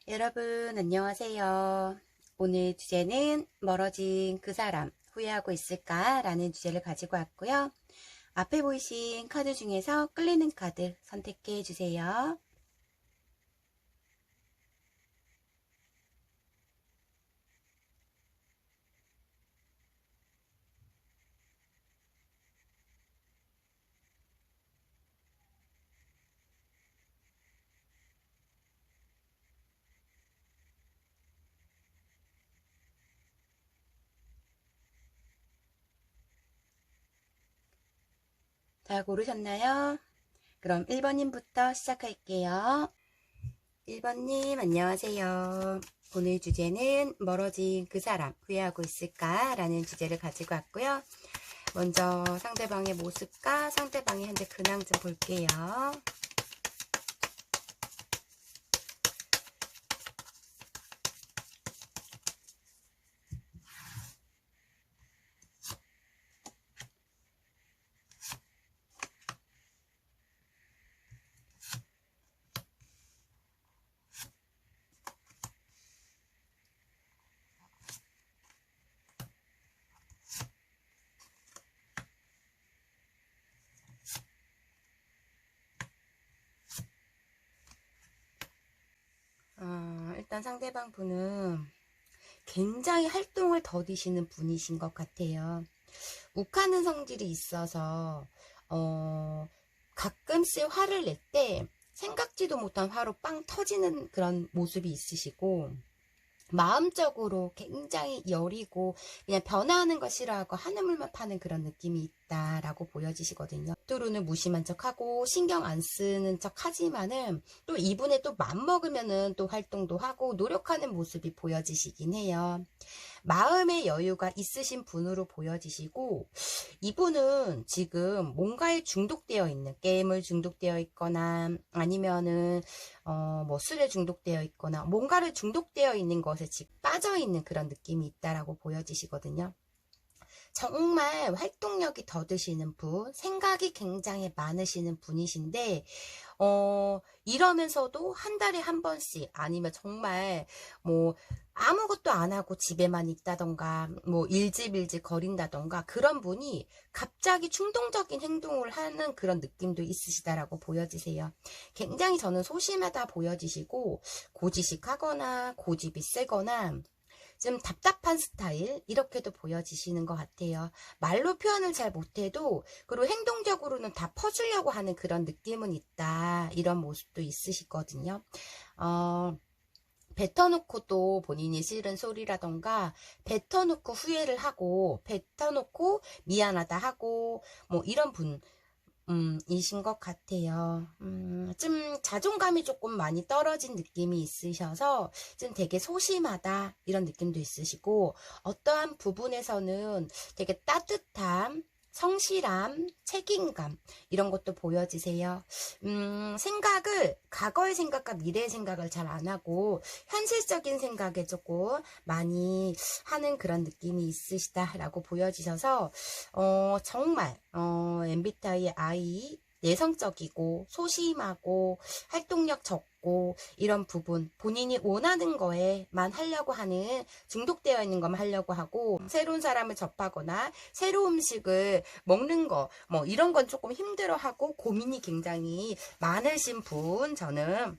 여러분 안녕하세요. 오늘 주제는 멀어진 그 사람 후회하고 있을까? 라는 주제를 가지고 왔고요. 앞에 보이신 카드 중에서 끌리는 카드 선택해 주세요. 다 고르셨나요? 그럼 1번님부터 시작할게요. 1번님 안녕하세요. 오늘 주제는 멀어진 그 사람 후회하고 있을까? 라는 주제를 가지고 왔고요. 먼저 상대방의 모습과 상대방의 현재 근황 좀 볼게요. 일단 상대방 분은 굉장히 활동을 더디시는 분이신 것 같아요. 욱하는 성질이 있어서 가끔씩 화를 낼 때 생각지도 못한 화로 빵 터지는 그런 모습이 있으시고, 마음적으로 굉장히 여리고 그냥 변화하는 거 싫어하고 한우물만 파는 그런 느낌이 있다라고 보여지시거든요. 겉으로는 무심한 척하고 신경 안 쓰는 척 하지만은 또 이분의 또 맘먹으면은 또 활동도 하고 노력하는 모습이 보여지시긴 해요. 마음의 여유가 있으신 분으로 보여지시고, 이분은 지금 뭔가에 중독되어 있는, 게임을 중독되어 있거나 아니면은 뭐 술에 중독되어 있거나 뭔가를 중독되어 있는 것에 지금 빠져 있는 그런 느낌이 있다라고 보여지시거든요. 정말 활동력이 더드시는 분, 생각이 굉장히 많으시는 분이신데, 이러면서도 한 달에 한 번씩 아니면 정말 뭐 아무것도 안 하고 집에만 있다던가 뭐 일집일집 거린다던가 그런 분이 갑자기 충동적인 행동을 하는 그런 느낌도 있으시다라고 보여지세요. 굉장히 저는 소심하다 보여지시고 고지식하거나 고집이 세거나 좀 답답한 스타일 이렇게도 보여지시는 것 같아요. 말로 표현을 잘 못해도 그리고 행동적으로는 다 퍼주려고 하는 그런 느낌은 있다, 이런 모습도 있으시거든요. 뱉어놓고 또 본인이 싫은 소리라던가 뱉어놓고 후회를 하고 뱉어놓고 미안하다 하고 뭐 이런 분 이신 것 같아요. 좀 자존감이 조금 많이 떨어진 느낌이 있으셔서 좀 되게 소심하다 이런 느낌도 있으시고, 어떠한 부분에서는 되게 따뜻함, 성실함, 책임감 이런 것도 보여지세요. 생각을 과거의 생각과 미래의 생각을 잘 안 하고 현실적인 생각에 조금 많이 하는 그런 느낌이 있으시다라고 보여지셔서 정말 MBTI의 I, 내성적이고 소심하고 활동력 적고 이런 부분, 본인이 원하는 거에만 하려고 하는, 중독되어 있는 것만 하려고 하고 새로운 사람을 접하거나 새로운 음식을 먹는 거 뭐 이런 건 조금 힘들어하고 고민이 굉장히 많으신 분, 저는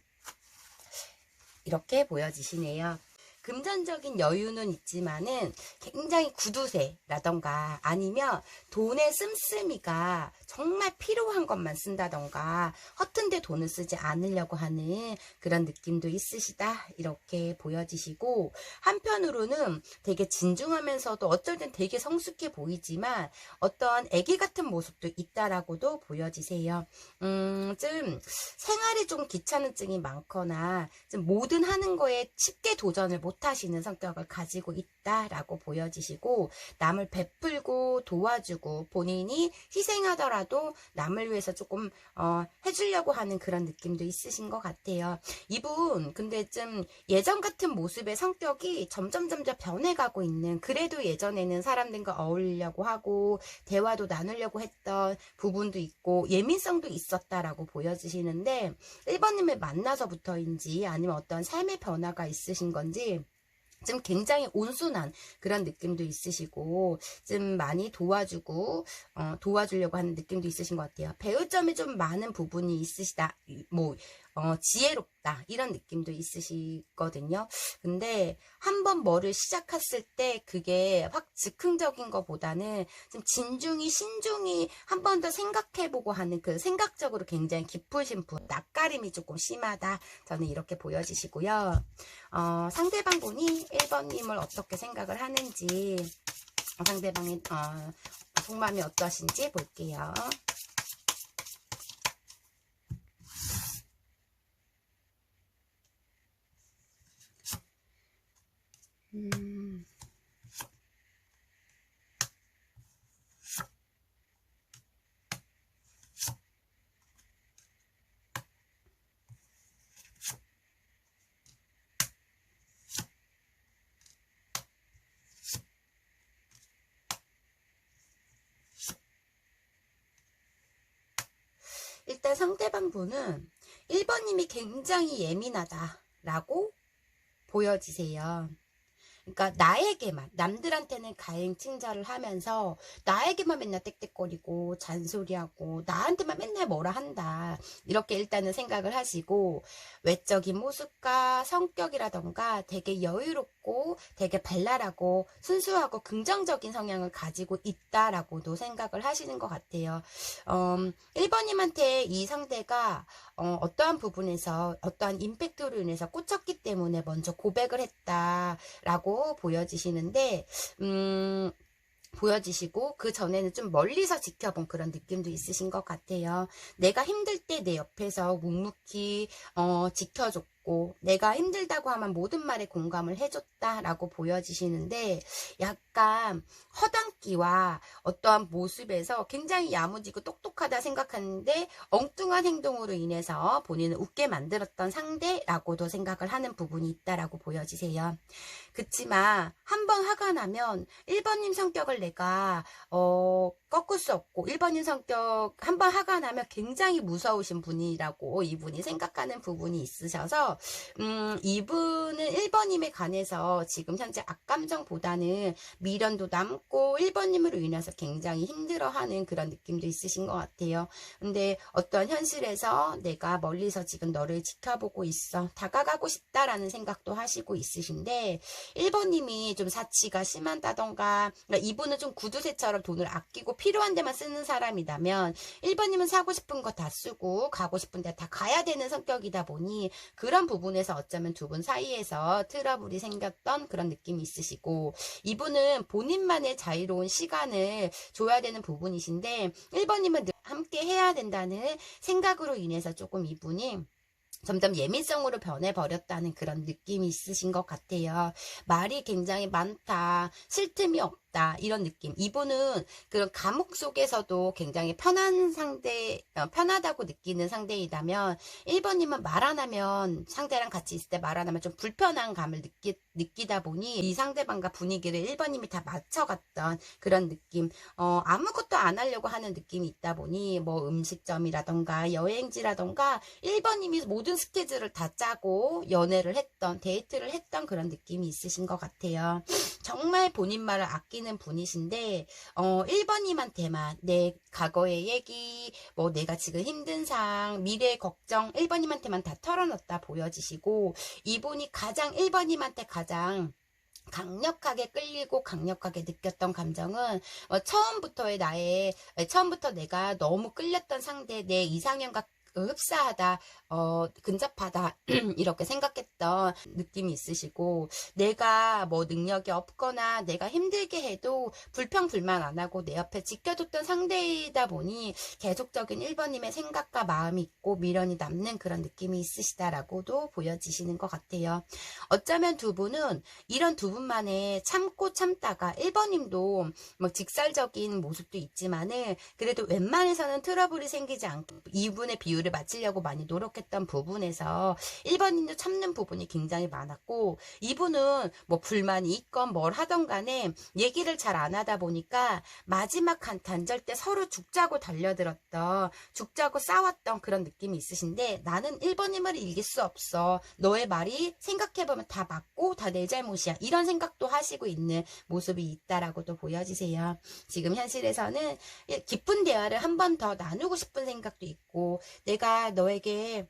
이렇게 보여지시네요. 금전적인 여유는 있지만은 굉장히 구두쇠라던가 아니면 돈의 씀씀이가 정말 필요한 것만 쓴다던가 허튼데 돈을 쓰지 않으려고 하는 그런 느낌도 있으시다, 이렇게 보여지시고, 한편으로는 되게 진중하면서도 어떨 땐 되게 성숙해 보이지만 어떤 애기 같은 모습도 있다라고도 보여지세요. 좀 생활이 좀 귀찮은증이 많거나 좀 뭐든 하는 거에 쉽게 도전을 못 못하시는 성격을 가지고 있다라고 보여지시고, 남을 베풀고 도와주고 본인이 희생하더라도 남을 위해서 조금 해주려고 하는 그런 느낌도 있으신 것 같아요. 이분 근데 좀 예전 같은 모습의 성격이 점점 변해가고 있는, 그래도 예전에는 사람들과 어울리려고 하고 대화도 나누려고 했던 부분도 있고 예민성도 있었다라고 보여지시는데, 1번님을 만나서부터인지 아니면 어떤 삶의 변화가 있으신 건지 좀 굉장히 온순한 그런 느낌도 있으시고, 좀 많이 도와주려고 하는 느낌도 있으신 것 같아요. 배울 점이 좀 많은 부분이 있으시다, 지혜롭다, 이런 느낌도 있으시거든요. 근데 한번 뭐를 시작했을 때 그게 확 즉흥적인 것보다는 좀 진중히 신중히 한 번 더 생각해보고 하는, 그 생각적으로 굉장히 깊으신 분, 낯가림이 조금 심하다, 저는 이렇게 보여지시고요. 상대방 분이 1번님을 어떻게 생각을 하는지, 상대방의 속마음이 어떠신지 볼게요. 일단 상대방 분은 1번님이 굉장히 예민하다라고 보여지세요. 그러니까 나에게만, 남들한테는 가행칭자를 하면서 나에게만 맨날 떽떽거리고 잔소리하고 나한테만 맨날 뭐라 한다, 이렇게 일단은 생각을 하시고, 외적인 모습과 성격이라던가 되게 여유롭고 되게 발랄하고 순수하고 긍정적인 성향을 가지고 있다라고도 생각을 하시는 것 같아요. 1번님한테 이 상대가 어떠한 부분에서 어떠한 임팩트로 인해서 꽂혔기 때문에 먼저 고백을 했다라고 보여지시는데, 보여지시고 그 전에는 좀 멀리서 지켜본 그런 느낌도 있으신 것 같아요. 내가 힘들 때 내 옆에서 묵묵히 지켜줬고, 내가 힘들다고 하면 모든 말에 공감을 해줬다라고 보여지시는데, 약간 허당끼와 어떠한 모습에서 굉장히 야무지고 똑똑하다 생각하는데 엉뚱한 행동으로 인해서 본인을 웃게 만들었던 상대라고도 생각을 하는 부분이 있다라고 보여지세요. 그치만 한번 화가 나면 1번님 성격을 내가 꺾을 수 없고, 1번님 성격 한번 화가 나면 굉장히 무서우신 분이라고 이분이 생각하는 부분이 있으셔서, 이분은 1번님에 관해서 지금 현재 악감정보다는 미련도 남고 1번님으로 인해서 굉장히 힘들어하는 그런 느낌도 있으신 것 같아요. 근데 어떤 현실에서 내가 멀리서 지금 너를 지켜보고 있어, 다가가고 싶다라는 생각도 하시고 있으신데, 1번님이 좀 사치가 심하다던가, 그러니까 이분은 좀 구두쇠처럼 돈을 아끼고 필요한 데만 쓰는 사람이라면 1번님은 사고 싶은 거 다 쓰고 가고 싶은 데 다 가야 되는 성격이다 보니, 그런 부분에서 어쩌면 두 분 사이에서 트러블이 생겼던 그런 느낌이 있으시고, 이분은 본인만의 자유로운 시간을 줘야 되는 부분이신데 1번님은 늘 함께 해야 된다는 생각으로 인해서 조금 이분이 점점 예민성으로 변해버렸다는 그런 느낌이 있으신 것 같아요. 말이 굉장히 많다, 쉴 틈이 없다, 이런 느낌. 이분은 그런 감옥 속에서도 굉장히 편한 상대, 편하다고 느끼는 상대이라면, 1번님은 말 안 하면, 상대랑 같이 있을 때 말 안 하면 좀 불편한 감을 느끼다 보니 이 상대방과 분위기를 1번님이 다 맞춰갔던 그런 느낌. 아무것도 안 하려고 하는 느낌이 있다 보니, 뭐 음식점이라던가 여행지라던가 1번님이 모든 스케줄을 다 짜고 연애를 했던, 데이트를 했던 그런 느낌이 있으신 것 같아요. 정말 본인 말을 아끼는 분이신데, 1번님한테만 내 과거의 얘기, 뭐 내가 지금 힘든 상황, 미래 걱정 1번님한테만 다 털어놓다 보여지시고, 이분이 가장 1번님한테 가장 강력하게 끌리고 강력하게 느꼈던 감정은, 처음부터 내가 너무 끌렸던 상대, 내 이상형과 흡사하다, 근접하다 이렇게 생각했던 느낌이 있으시고, 내가 뭐 능력이 없거나 내가 힘들게 해도 불평불만 안 하고 내 옆에 지켜줬던 상대이다 보니 계속적인 1번님의 생각과 마음이 있고 미련이 남는 그런 느낌이 있으시다라고도 보여지시는 것 같아요. 어쩌면 두 분은 이런 두 분만의 참고 참다가 1번님도 뭐 직설적인 모습도 있지만은 그래도 웬만해서는 트러블이 생기지 않고 이분의 비율을 맞추려고 많이 노력했던 부분에서 1번님도 참는 부분이 굉장히 많았고, 이분은 뭐 불만이 있건 뭘 하던 간에 얘기를 잘 안 하다 보니까 마지막 한 단절 때 서로 죽자고 달려들었던, 죽자고 싸웠던 그런 느낌이 있으신데, 나는 1번님을 이길 수 없어, 너의 말이 생각해보면 다 맞고 다 내 잘못이야, 이런 생각도 하시고 있는 모습이 있다라고도 보여지세요. 지금 현실에서는 깊은 대화를 한 번 더 나누고 싶은 생각도 있고, 내가 너에게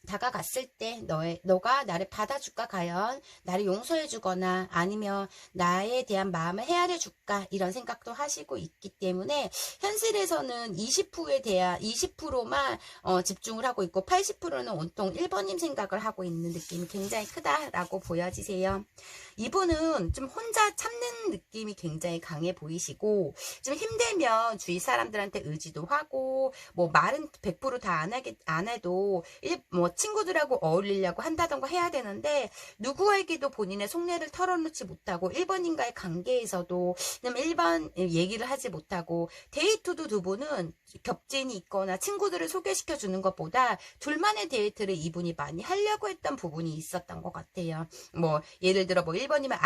다가갔을 때 너가 나를 받아줄까, 과연 나를 용서해 주거나 아니면 나에 대한 마음을 헤아려 줄까, 이런 생각도 하시고 있기 때문에 현실에서는 20%에 대한 20%만 집중을 하고 있고 80%는 온통 1번님 생각을 하고 있는 느낌이 굉장히 크다라고 보여지세요. 이분은 좀 혼자 참는 느낌이 굉장히 강해 보이시고, 좀 힘들면 주위 사람들한테 의지도 하고, 뭐 말은 100% 다 안 해도 뭐 친구들하고 어울리려고 한다던가 해야 되는데, 누구에게도 본인의 속내를 털어놓지 못하고 1번님과의 관계에서도 1번 얘기를 하지 못하고, 데이트도 두 분은 겹진이 있거나 친구들을 소개시켜 주는 것보다 둘만의 데이트를 이분이 많이 하려고 했던 부분이 있었던 것 같아요. 뭐 예를 들어 뭐 1번님을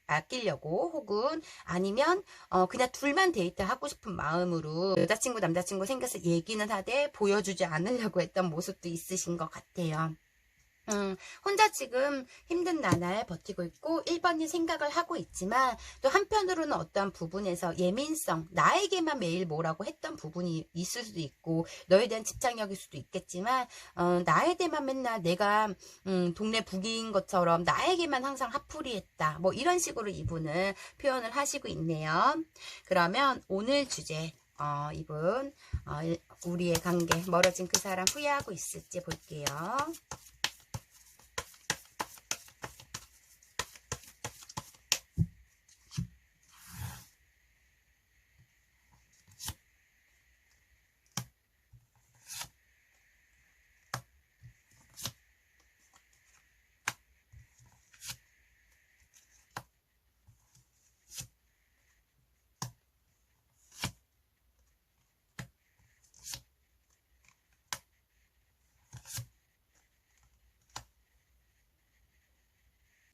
아끼려고, 혹은 아니면 그냥 둘만 데이트하고 싶은 마음으로 여자친구 남자친구 생겨서 얘기는 하되 보여주지 않으려고 했던 모습도 있으신 것 같아요. 혼자 지금 힘든 나날 버티고 있고 1번이 생각을 하고 있지만, 또 한편으로는 어떠한 부분에서 예민성, 나에게만 매일 뭐라고 했던 부분이 있을 수도 있고, 너에 대한 집착력일 수도 있겠지만, 나에 대해만 맨날 내가 동네 북이인 것처럼 나에게만 항상 화풀이 했다, 뭐 이런 식으로 이분은 표현을 하시고 있네요. 그러면 오늘 주제, 이분 우리의 관계, 멀어진 그 사람 후회하고 있을지 볼게요.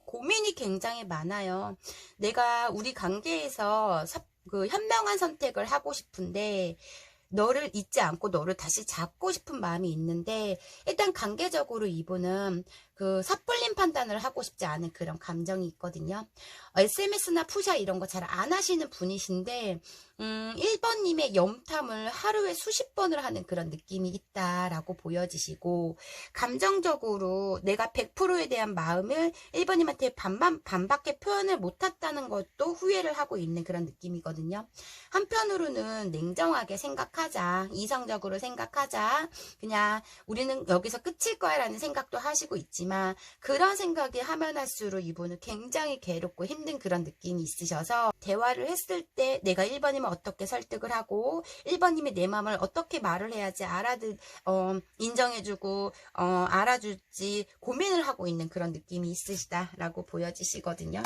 고민이 굉장히 많아요. 내가 우리 관계에서 그 현명한 선택을 하고 싶은데, 너를 잊지 않고 너를 다시 잡고 싶은 마음이 있는데, 일단 관계적으로 이분은 그 섣불린 판단을 하고 싶지 않은 그런 감정이 있거든요. SMS나 푸샤 이런 거 잘 안 하시는 분이신데, 1번님의 염탐을 하루에 수십 번을 하는 그런 느낌이 있다라고 보여지시고, 감정적으로 내가 100%에 대한 마음을 1번님한테 반밖에 표현을 못했다는 것도 후회를 하고 있는 그런 느낌이거든요. 한편으로는 냉정하게 생각하자, 이성적으로 생각하자, 그냥 우리는 여기서 끝일 거야 라는 생각도 하시고 있지만, 그런 생각이 하면 할수록 이분은 굉장히 괴롭고 힘든 그런 느낌이 있으셔서, 대화를 했을 때 내가 1번님을 어떻게 설득을 하고 1번님이 내 마음을 어떻게 말을 해야지 인정해주고 알아줄지 고민을 하고 있는 그런 느낌이 있으시다라고 보여지시거든요.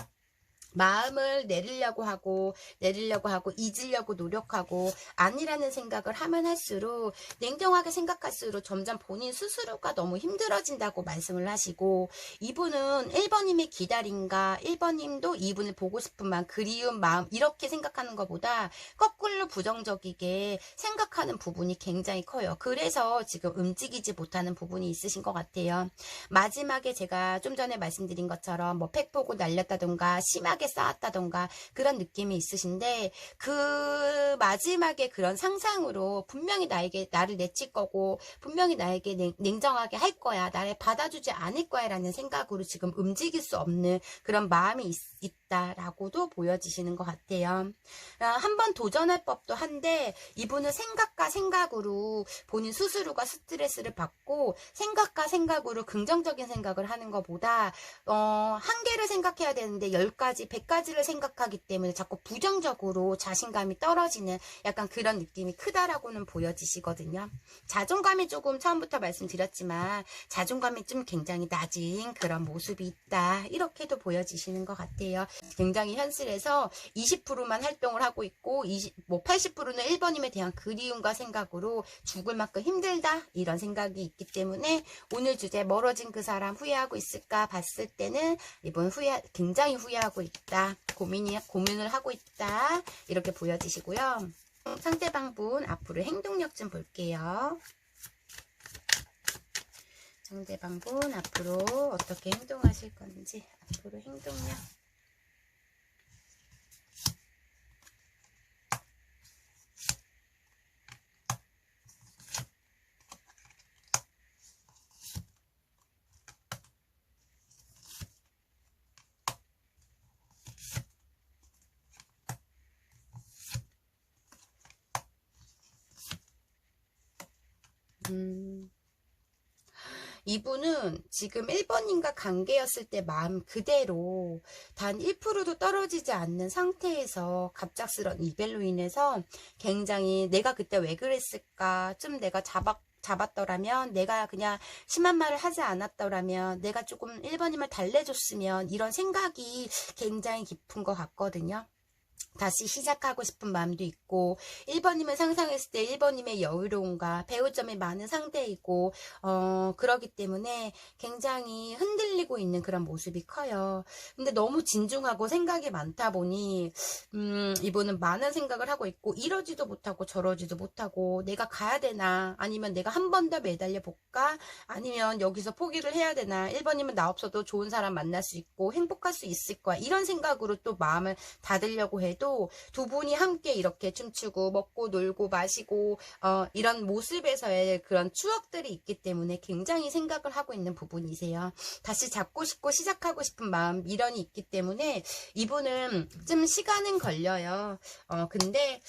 마음을 내리려고 하고 잊으려고 노력하고 아니라는 생각을 하면 할수록, 냉정하게 생각할수록 점점 본인 스스로가 너무 힘들어진다고 말씀을 하시고, 이분은 1번님의 기다림과 1번님도 이분을 보고 싶은 마음, 그리운 마음, 이렇게 생각하는 것보다 거꾸로 부정적이게 생각하는 부분이 굉장히 커요. 그래서 지금 움직이지 못하는 부분이 있으신 것 같아요. 마지막에 제가 좀 전에 말씀드린 것처럼 뭐 팩 보고 날렸다던가 심하게 심하게 쌓았다던가 그런 느낌이 있으신데, 그 마지막에 그런 상상으로 분명히 나를 내칠 거고, 분명히 나에게 냉정하게 할 거야, 나를 받아주지 않을 거야 라는 생각으로 지금 움직일 수 없는 그런 마음이 있다라고도 보여지시는 것 같아요. 한번 도전할 법도 한데, 이분은 생각과 생각으로 본인 스스로가 스트레스를 받고, 생각과 생각으로 긍정적인 생각을 하는 것보다 한 개를 생각해야 되는데 10가지, 100가지를 생각하기 때문에 자꾸 부정적으로 자신감이 떨어지는 약간 그런 느낌이 크다라고는 보여지시거든요. 자존감이 조금, 처음부터 말씀드렸지만 자존감이 좀 굉장히 낮은 그런 모습이 있다, 이렇게도 보여지시는 것 같아요. 굉장히 현실에서 20%만 활동을 하고 있고 80%는 1번님에 대한 그리움과 생각으로 죽을 만큼 힘들다, 이런 생각이 있기 때문에 오늘 주제 멀어진 그 사람 후회하고 있을까 봤을 때는 이번 굉장히 후회하고 있다, 고민을 하고 있다, 이렇게 보여지시고요. 상대방 분 앞으로 행동력 좀 볼게요. 상대방 분 앞으로 어떻게 행동하실 건지, 앞으로 행동력. 이분은 지금 1번님과 관계였을 때 마음 그대로 단 1%도 떨어지지 않는 상태에서 갑작스런 이별로 인해서 굉장히 내가 그때 왜 그랬을까, 좀 내가 잡았더라면, 내가 그냥 심한 말을 하지 않았더라면, 내가 조금 1번님을 달래줬으면, 이런 생각이 굉장히 깊은 것 같거든요. 다시 시작하고 싶은 마음도 있고, 1번님을 상상했을 때 1번님의 여유로움과 배울 점이 많은 상태이고, 그러기 때문에 굉장히 흔들리고 있는 그런 모습이 커요. 근데 너무 진중하고 생각이 많다 보니 이분은 많은 생각을 하고 있고, 이러지도 못하고 저러지도 못하고, 내가 가야 되나, 아니면 내가 한 번 더 매달려 볼까, 아니면 여기서 포기를 해야 되나, 1번님은 나 없어도 좋은 사람 만날 수 있고 행복할 수 있을 거야, 이런 생각으로 또 마음을 닫으려고 해도, 두 분이 함께 이렇게 춤추고 먹고 놀고 마시고 이런 모습에서의 그런 추억들이 있기 때문에 굉장히 생각을 하고 있는 부분이세요. 다시 잡고 싶고 시작하고 싶은 마음, 미련이 있기 때문에 이분은 좀 시간은 걸려요. 근데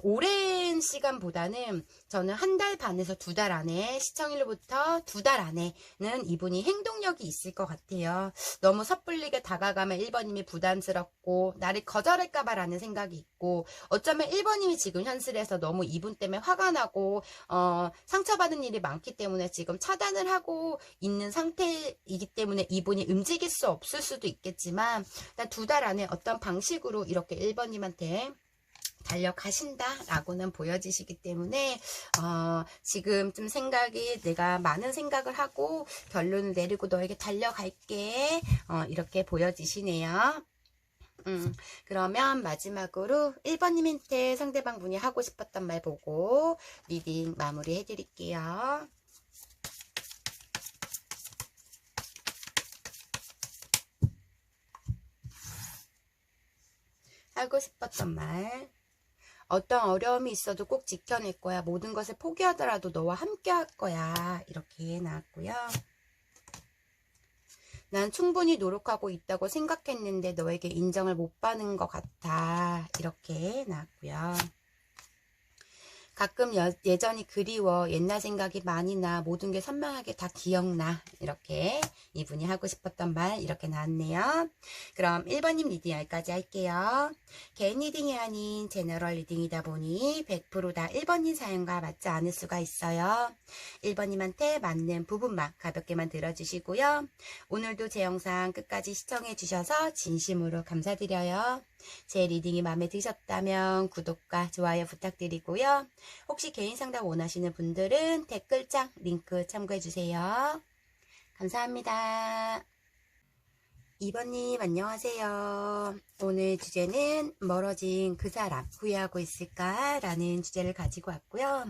오랜 시간보다는 저는 한 달 반에서 2달 안에, 시청일로부터 2달 안에는 이분이 행동력이 있을 것 같아요. 너무 섣불리게 다가가면 1번님이 부담스럽고 나를 거절할까봐 라는 생각이 있고, 어쩌면 1번님이 지금 현실에서 너무 이분 때문에 화가 나고 상처받은 일이 많기 때문에 지금 차단을 하고 있는 상태이기 때문에 이분이 움직일 수 없을 수도 있겠지만, 일단 2달 안에 어떤 방식으로 이렇게 1번님한테 달려가신다라고는 보여지시기 때문에 지금 좀 내가 많은 생각을 하고 결론을 내리고 너에게 달려갈게, 이렇게 보여지시네요. 그러면 마지막으로 1번님한테 상대방 분이 하고 싶었던 말 보고 리딩 마무리 해드릴게요. 하고 싶었던 말: 어떤 어려움이 있어도 꼭 지켜낼 거야. 모든 것을 포기하더라도 너와 함께 할 거야. 이렇게 나왔고요. 난 충분히 노력하고 있다고 생각했는데 너에게 인정을 못 받는 것 같아. 이렇게 나왔고요. 가끔 예전이 그리워. 옛날 생각이 많이 나. 모든 게 선명하게 다 기억나. 이렇게 이분이 하고 싶었던 말, 이렇게 나왔네요. 그럼 1번님 리딩 여기까지 할게요. 개인 리딩이 아닌 제너럴 리딩이다 보니 100% 다 1번님 사연과 맞지 않을 수가 있어요. 1번님한테 맞는 부분만 가볍게만 들어주시고요. 오늘도 제 영상 끝까지 시청해 주셔서 진심으로 감사드려요. 제 리딩이 마음에 드셨다면 구독과 좋아요 부탁드리고요. 혹시 개인 상담 원하시는 분들은 댓글창 링크 참고해주세요. 감사합니다. 2번님 안녕하세요. 오늘 주제는 멀어진 그 사람 후회하고 있을까? 라는 주제를 가지고 왔고요.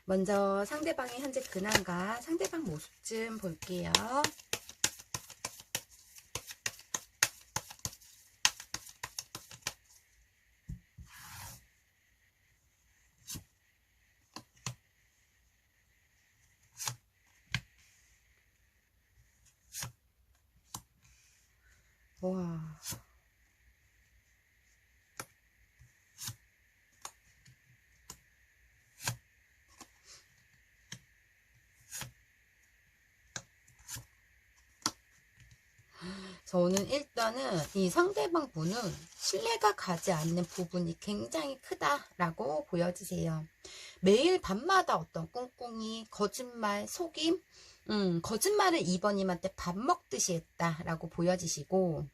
먼저 상대방의 현재 근황과 상대방 모습 좀 볼게요. 와. 저는 일단은 이 상대방 분은 신뢰가 가지 않는 부분이 굉장히 크다라고 보여지세요. 매일 밤마다 어떤 꿍꿍이, 거짓말, 속임, 거짓말을 이번님한테 밥 먹듯이 했다라고 보여지시고,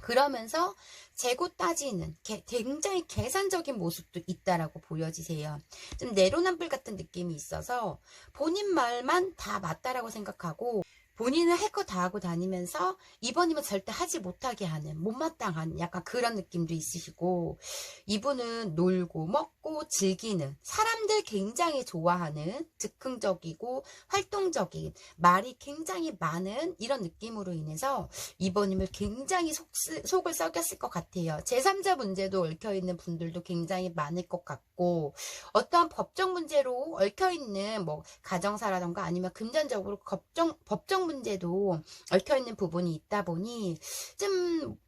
그러면서 재고 따지는 굉장히 계산적인 모습도 있다라고 보여지세요. 좀 내로남불 같은 느낌이 있어서 본인 말만 다 맞다라고 생각하고, 본인은 할 거 다 하고 다니면서 이번이면 절대 하지 못하게 하는 못마땅한 약간 그런 느낌도 있으시고, 이분은 놀고 먹고 즐기는, 사람들 굉장히 좋아하는, 즉흥적이고 활동적인, 말이 굉장히 많은 이런 느낌으로 인해서 이번님을 굉장히 속을 썩였을 것 같아요. 제3자 문제도 얽혀있는 분들도 굉장히 많을 것 같고, 어떠한 법적 문제로 얽혀있는 뭐 가정사라던가 아니면 금전적으로 법적 문제도 얽혀있는 부분이 있다 보니 좀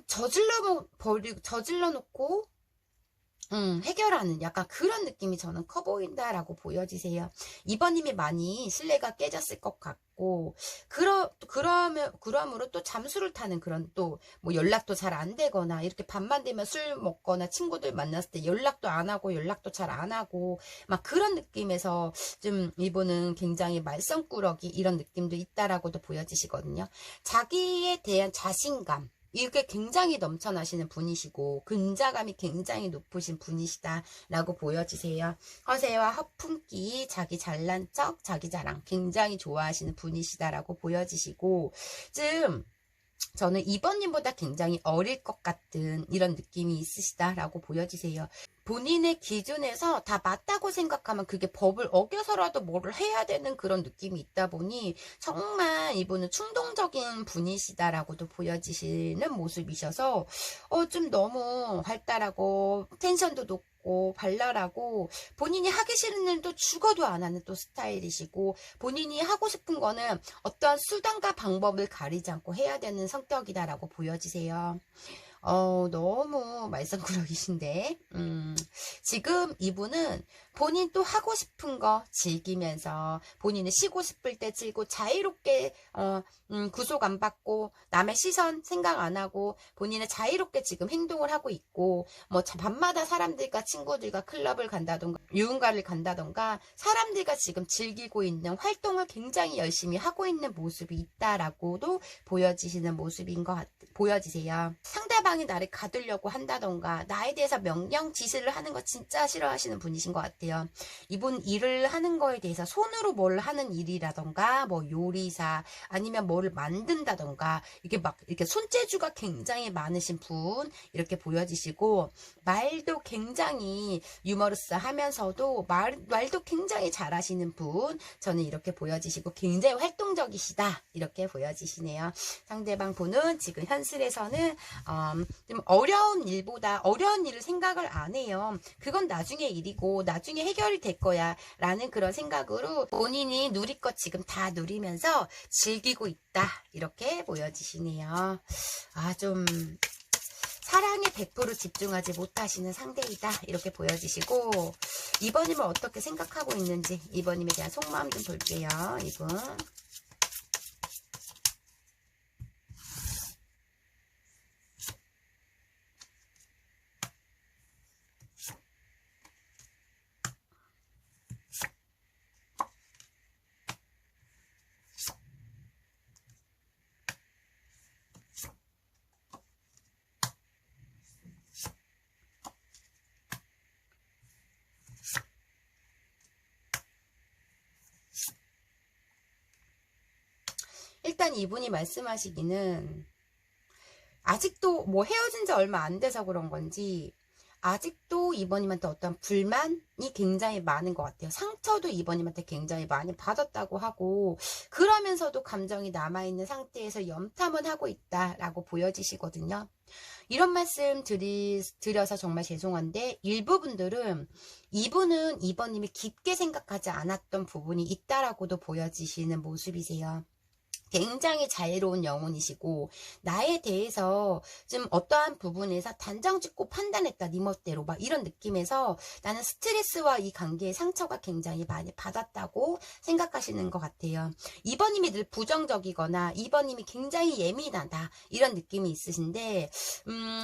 저질러 놓고 해결하는 약간 그런 느낌이 저는 커 보인다라고 보여지세요. 이번님이 많이 신뢰가 깨졌을 것 같고, 그러므로 또 잠수를 타는 그런 또 뭐 연락도 잘 안 되거나, 이렇게 밤만 되면 술 먹거나 친구들 만났을 때 연락도 안 하고 연락도 잘 안 하고 막 그런 느낌에서 좀 이분은 굉장히 말썽꾸러기 이런 느낌도 있다라고도 보여지시거든요. 자기에 대한 자신감, 이게 굉장히 넘쳐나시는 분이시고 근자감이 굉장히 높으신 분이시다라고 보여지세요. 허세와 허풍기, 자기 잘난 척, 자기 자랑 굉장히 좋아하시는 분이시다라고 보여지시고, 좀 저는 2번님보다 굉장히 어릴 것 같은 이런 느낌이 있으시다라고 보여지세요. 본인의 기준에서 다 맞다고 생각하면 그게 법을 어겨서라도 뭐를 해야 되는 그런 느낌이 있다 보니 정말 이분은 충동적인 분이시다라고도 보여지시는 모습이셔서 좀 너무 활달하고 텐션도 높고 발랄하고, 본인이 하기 싫은 일도 죽어도 안 하는 또 스타일이시고, 본인이 하고 싶은 거는 어떠한 수단과 방법을 가리지 않고 해야 되는 성격이다라고 보여지세요. 너무 말썽꾸러기신데, 지금 이분은 본인 또 하고 싶은 거 즐기면서, 본인이 쉬고 싶을 때 즐고, 자유롭게, 구속 안 받고, 남의 시선 생각 안 하고, 본인은 자유롭게 지금 행동을 하고 있고, 뭐, 밤마다 사람들과 친구들과 클럽을 간다던가, 유흥가를 간다던가, 사람들과 지금 즐기고 있는 활동을 굉장히 열심히 하고 있는 모습이 있다라고도 보여지시는 모습인 것 보여지세요. 상대방이 나를 가두려고 한다던가, 나에 대해서 명령 지시를 하는 거 진짜 싫어하시는 분이신 것 같아요. 이분 일을 하는 거에 대해서 손으로 뭘 하는 일이라던가, 뭐 요리사 아니면 뭐를 만든다던가, 이게 막 이렇게 손재주가 굉장히 많으신 분 이렇게 보여지시고, 말도 굉장히 유머러스 하면서도 말도 굉장히 잘하시는 분, 저는 이렇게 보여지시고 굉장히 활동적이시다 이렇게 보여지시네요. 상대방 분은 지금 현실에서는 좀 어려운 일을 생각을 안 해요. 그건 나중에 일이고 나중에 해결이 될 거야 라는 그런 생각으로 본인이 누릴 것 지금 다 누리면서 즐기고 있다 이렇게 보여지시네요. 좀 사랑에 100% 집중하지 못하시는 상대이다 이렇게 보여지시고, 이번님은 어떻게 생각하고 있는지 이번님에 대한 속마음 좀 볼게요. 이분 일단 이분이 말씀하시기는 아직도 뭐 헤어진 지 얼마 안 돼서 그런 건지 아직도 이번님한테 어떤 불만이 굉장히 많은 것 같아요. 상처도 이번님한테 굉장히 많이 받았다고 하고, 그러면서도 감정이 남아있는 상태에서 염탐은 하고 있다라고 보여지시거든요. 이런 말씀 드려서 정말 죄송한데, 일부 분들은 이분은 이번님이 깊게 생각하지 않았던 부분이 있다라고도 보여지시는 모습이세요. 굉장히 자애로운 영혼이시고, 나에 대해서 좀 어떠한 부분에서 단정 짓고 판단했다, 네 멋대로 막 이런 느낌에서 나는 스트레스와 이 관계의 상처가 굉장히 많이 받았다고 생각하시는 것 같아요. 2번님이 늘 부정적이거나 2번님이 굉장히 예민하다 이런 느낌이 있으신데,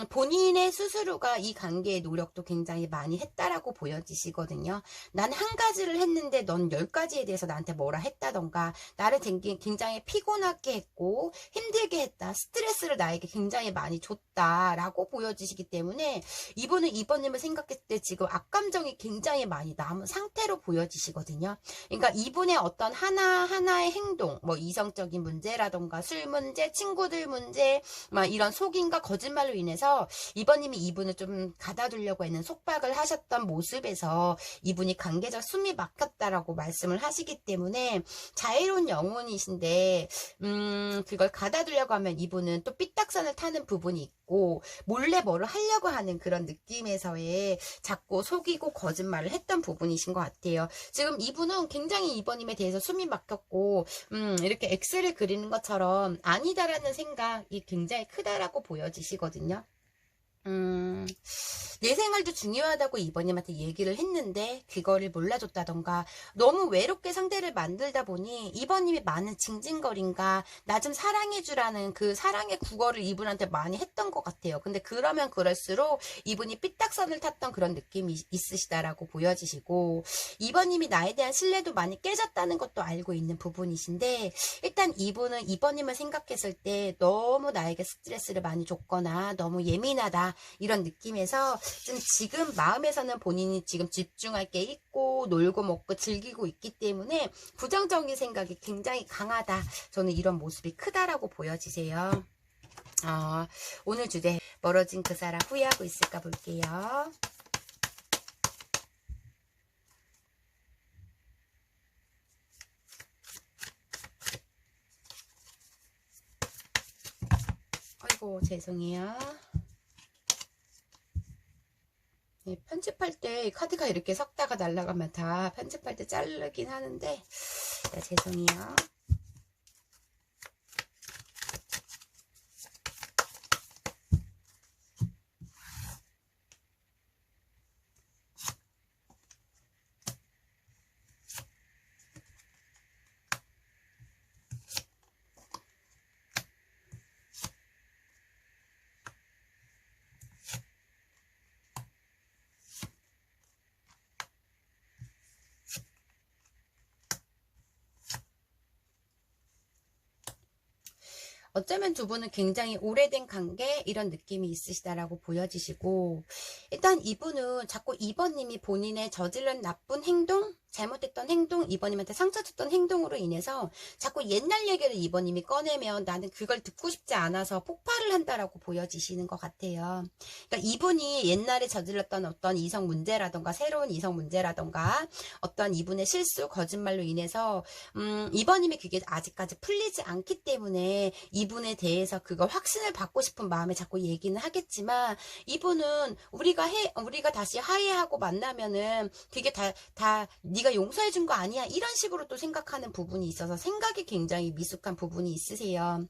본인의 스스로가 이 관계의 노력도 굉장히 많이 했다라고 보여지시거든요. 난 한 가지를 했는데 넌 10가지에 대해서 나한테 뭐라 했다던가, 나를 굉장히 피곤하게 했고 힘들게 했다, 스트레스를 나에게 굉장히 많이 줬다라고 보여지시기 때문에, 이분은 2번님을 생각했을 때 지금 악감정이 굉장히 많이 남은 상태로 보여지시거든요. 그러니까 이분의 어떤 하나하나의 행동, 뭐 이성적인 문제라던가 술 문제, 친구들 문제, 막 이런 속임과 거짓말로 인해서 2번님이 이분을 좀 가다두려고 했는 속박을 하셨던 모습에서 이분이 관계적 숨이 막혔다라고 말씀을 하시기 때문에, 자애로운 영혼이신데 그걸 가다두려고 하면 이분은 또 삐딱선을 타는 부분이 있고, 몰래 뭐를 하려고 하는 그런 느낌에서의 자꾸 속이고 거짓말을 했던 부분이신 것 같아요. 지금 이분은 굉장히 2번님에 대해서 숨이 막혔고, 이렇게 X를 그리는 것처럼 아니다라는 생각이 굉장히 크다라고 보여지시거든요. 내 생활도 중요하다고 2번님한테 얘기를 했는데 그거를 몰라줬다던가, 너무 외롭게 상대를 만들다 보니 2번님이 많은 징징거림과 나 좀 사랑해주라는 그 사랑의 구걸을 이분한테 많이 했던 것 같아요. 근데 그러면 그럴수록 이분이 삐딱선을 탔던 그런 느낌이 있으시다라고 보여지시고, 2번님이 나에 대한 신뢰도 많이 깨졌다는 것도 알고 있는 부분이신데, 일단 이분은 2번님을 생각했을 때 너무 나에게 스트레스를 많이 줬거나 너무 예민하다 이런 느낌에서 좀 지금 마음에서는 본인이 지금 집중할 게 있고 놀고 먹고 즐기고 있기 때문에 부정적인 생각이 굉장히 강하다, 저는 이런 모습이 크다라고 보여지세요. 오늘 주제, 멀어진 그 사람 후회하고 있을까 볼게요. 아이고 죄송해요. 네, 편집할 때 카드가 이렇게 섞다가 날아가면 다 편집할 때 자르긴 하는데, 네, 죄송해요. 어쩌면 두 분은 굉장히 오래된 관계 이런 느낌이 있으시다라고 보여지시고, 일단 이분은 자꾸 2번님이 본인의 저지른 나쁜 행동, 잘못했던 행동, 2번님한테 상처 줬던 행동으로 인해서 자꾸 옛날 얘기를 2번님이 꺼내면 나는 그걸 듣고 싶지 않아서 폭발을 한다라고 보여지시는 것 같아요. 그러니까 이분이 옛날에 저질렀던 어떤 이성 문제라던가 새로운 이성 문제라던가 어떤 이분의 실수, 거짓말로 인해서 2번님이 그게 아직까지 풀리지 않기 때문에 이분에 대해서 그걸 확신을 받고 싶은 마음에 자꾸 얘기는 하겠지만, 이분은 우리가 다시 화해하고 만나면은 그게 다 네가 용서해 준 거 아니야 이런 식으로 또 생각하는 부분이 있어서 생각이 굉장히 미숙한 부분이 있으세요.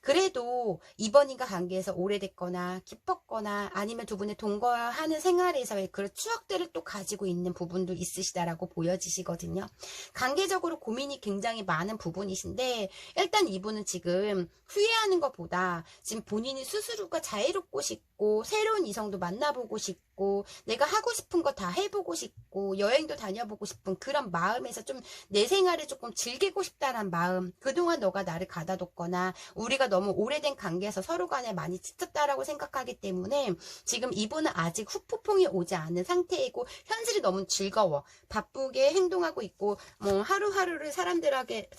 그래도 2번인과 관계에서 오래됐거나 깊었거나 아니면 두 분의 동거하는 생활에서의 그런 추억들을 또 가지고 있는 부분도 있으시다라고 보여지시거든요. 관계적으로 고민이 굉장히 많은 부분이신데, 일단 이분은 지금 후회하는 것보다 지금 본인이 스스로가 자유롭고 싶고 새로운 이성도 만나보고 싶고 내가 하고 싶은 거 다 해보고 싶고 여행도 다녀보고 싶은 그런 마음에서 좀 내 생활을 조금 즐기고 싶다는 마음, 그동안 너가 나를 가다뒀거나 우리가 너무 오래된 관계에서 서로 간에 많이 지쳤다라고 생각하기 때문에 지금 이분은 아직 후폭풍이 오지 않은 상태이고 현실이 너무 즐거워 바쁘게 행동하고 있고 뭐 하루하루를 사람들한테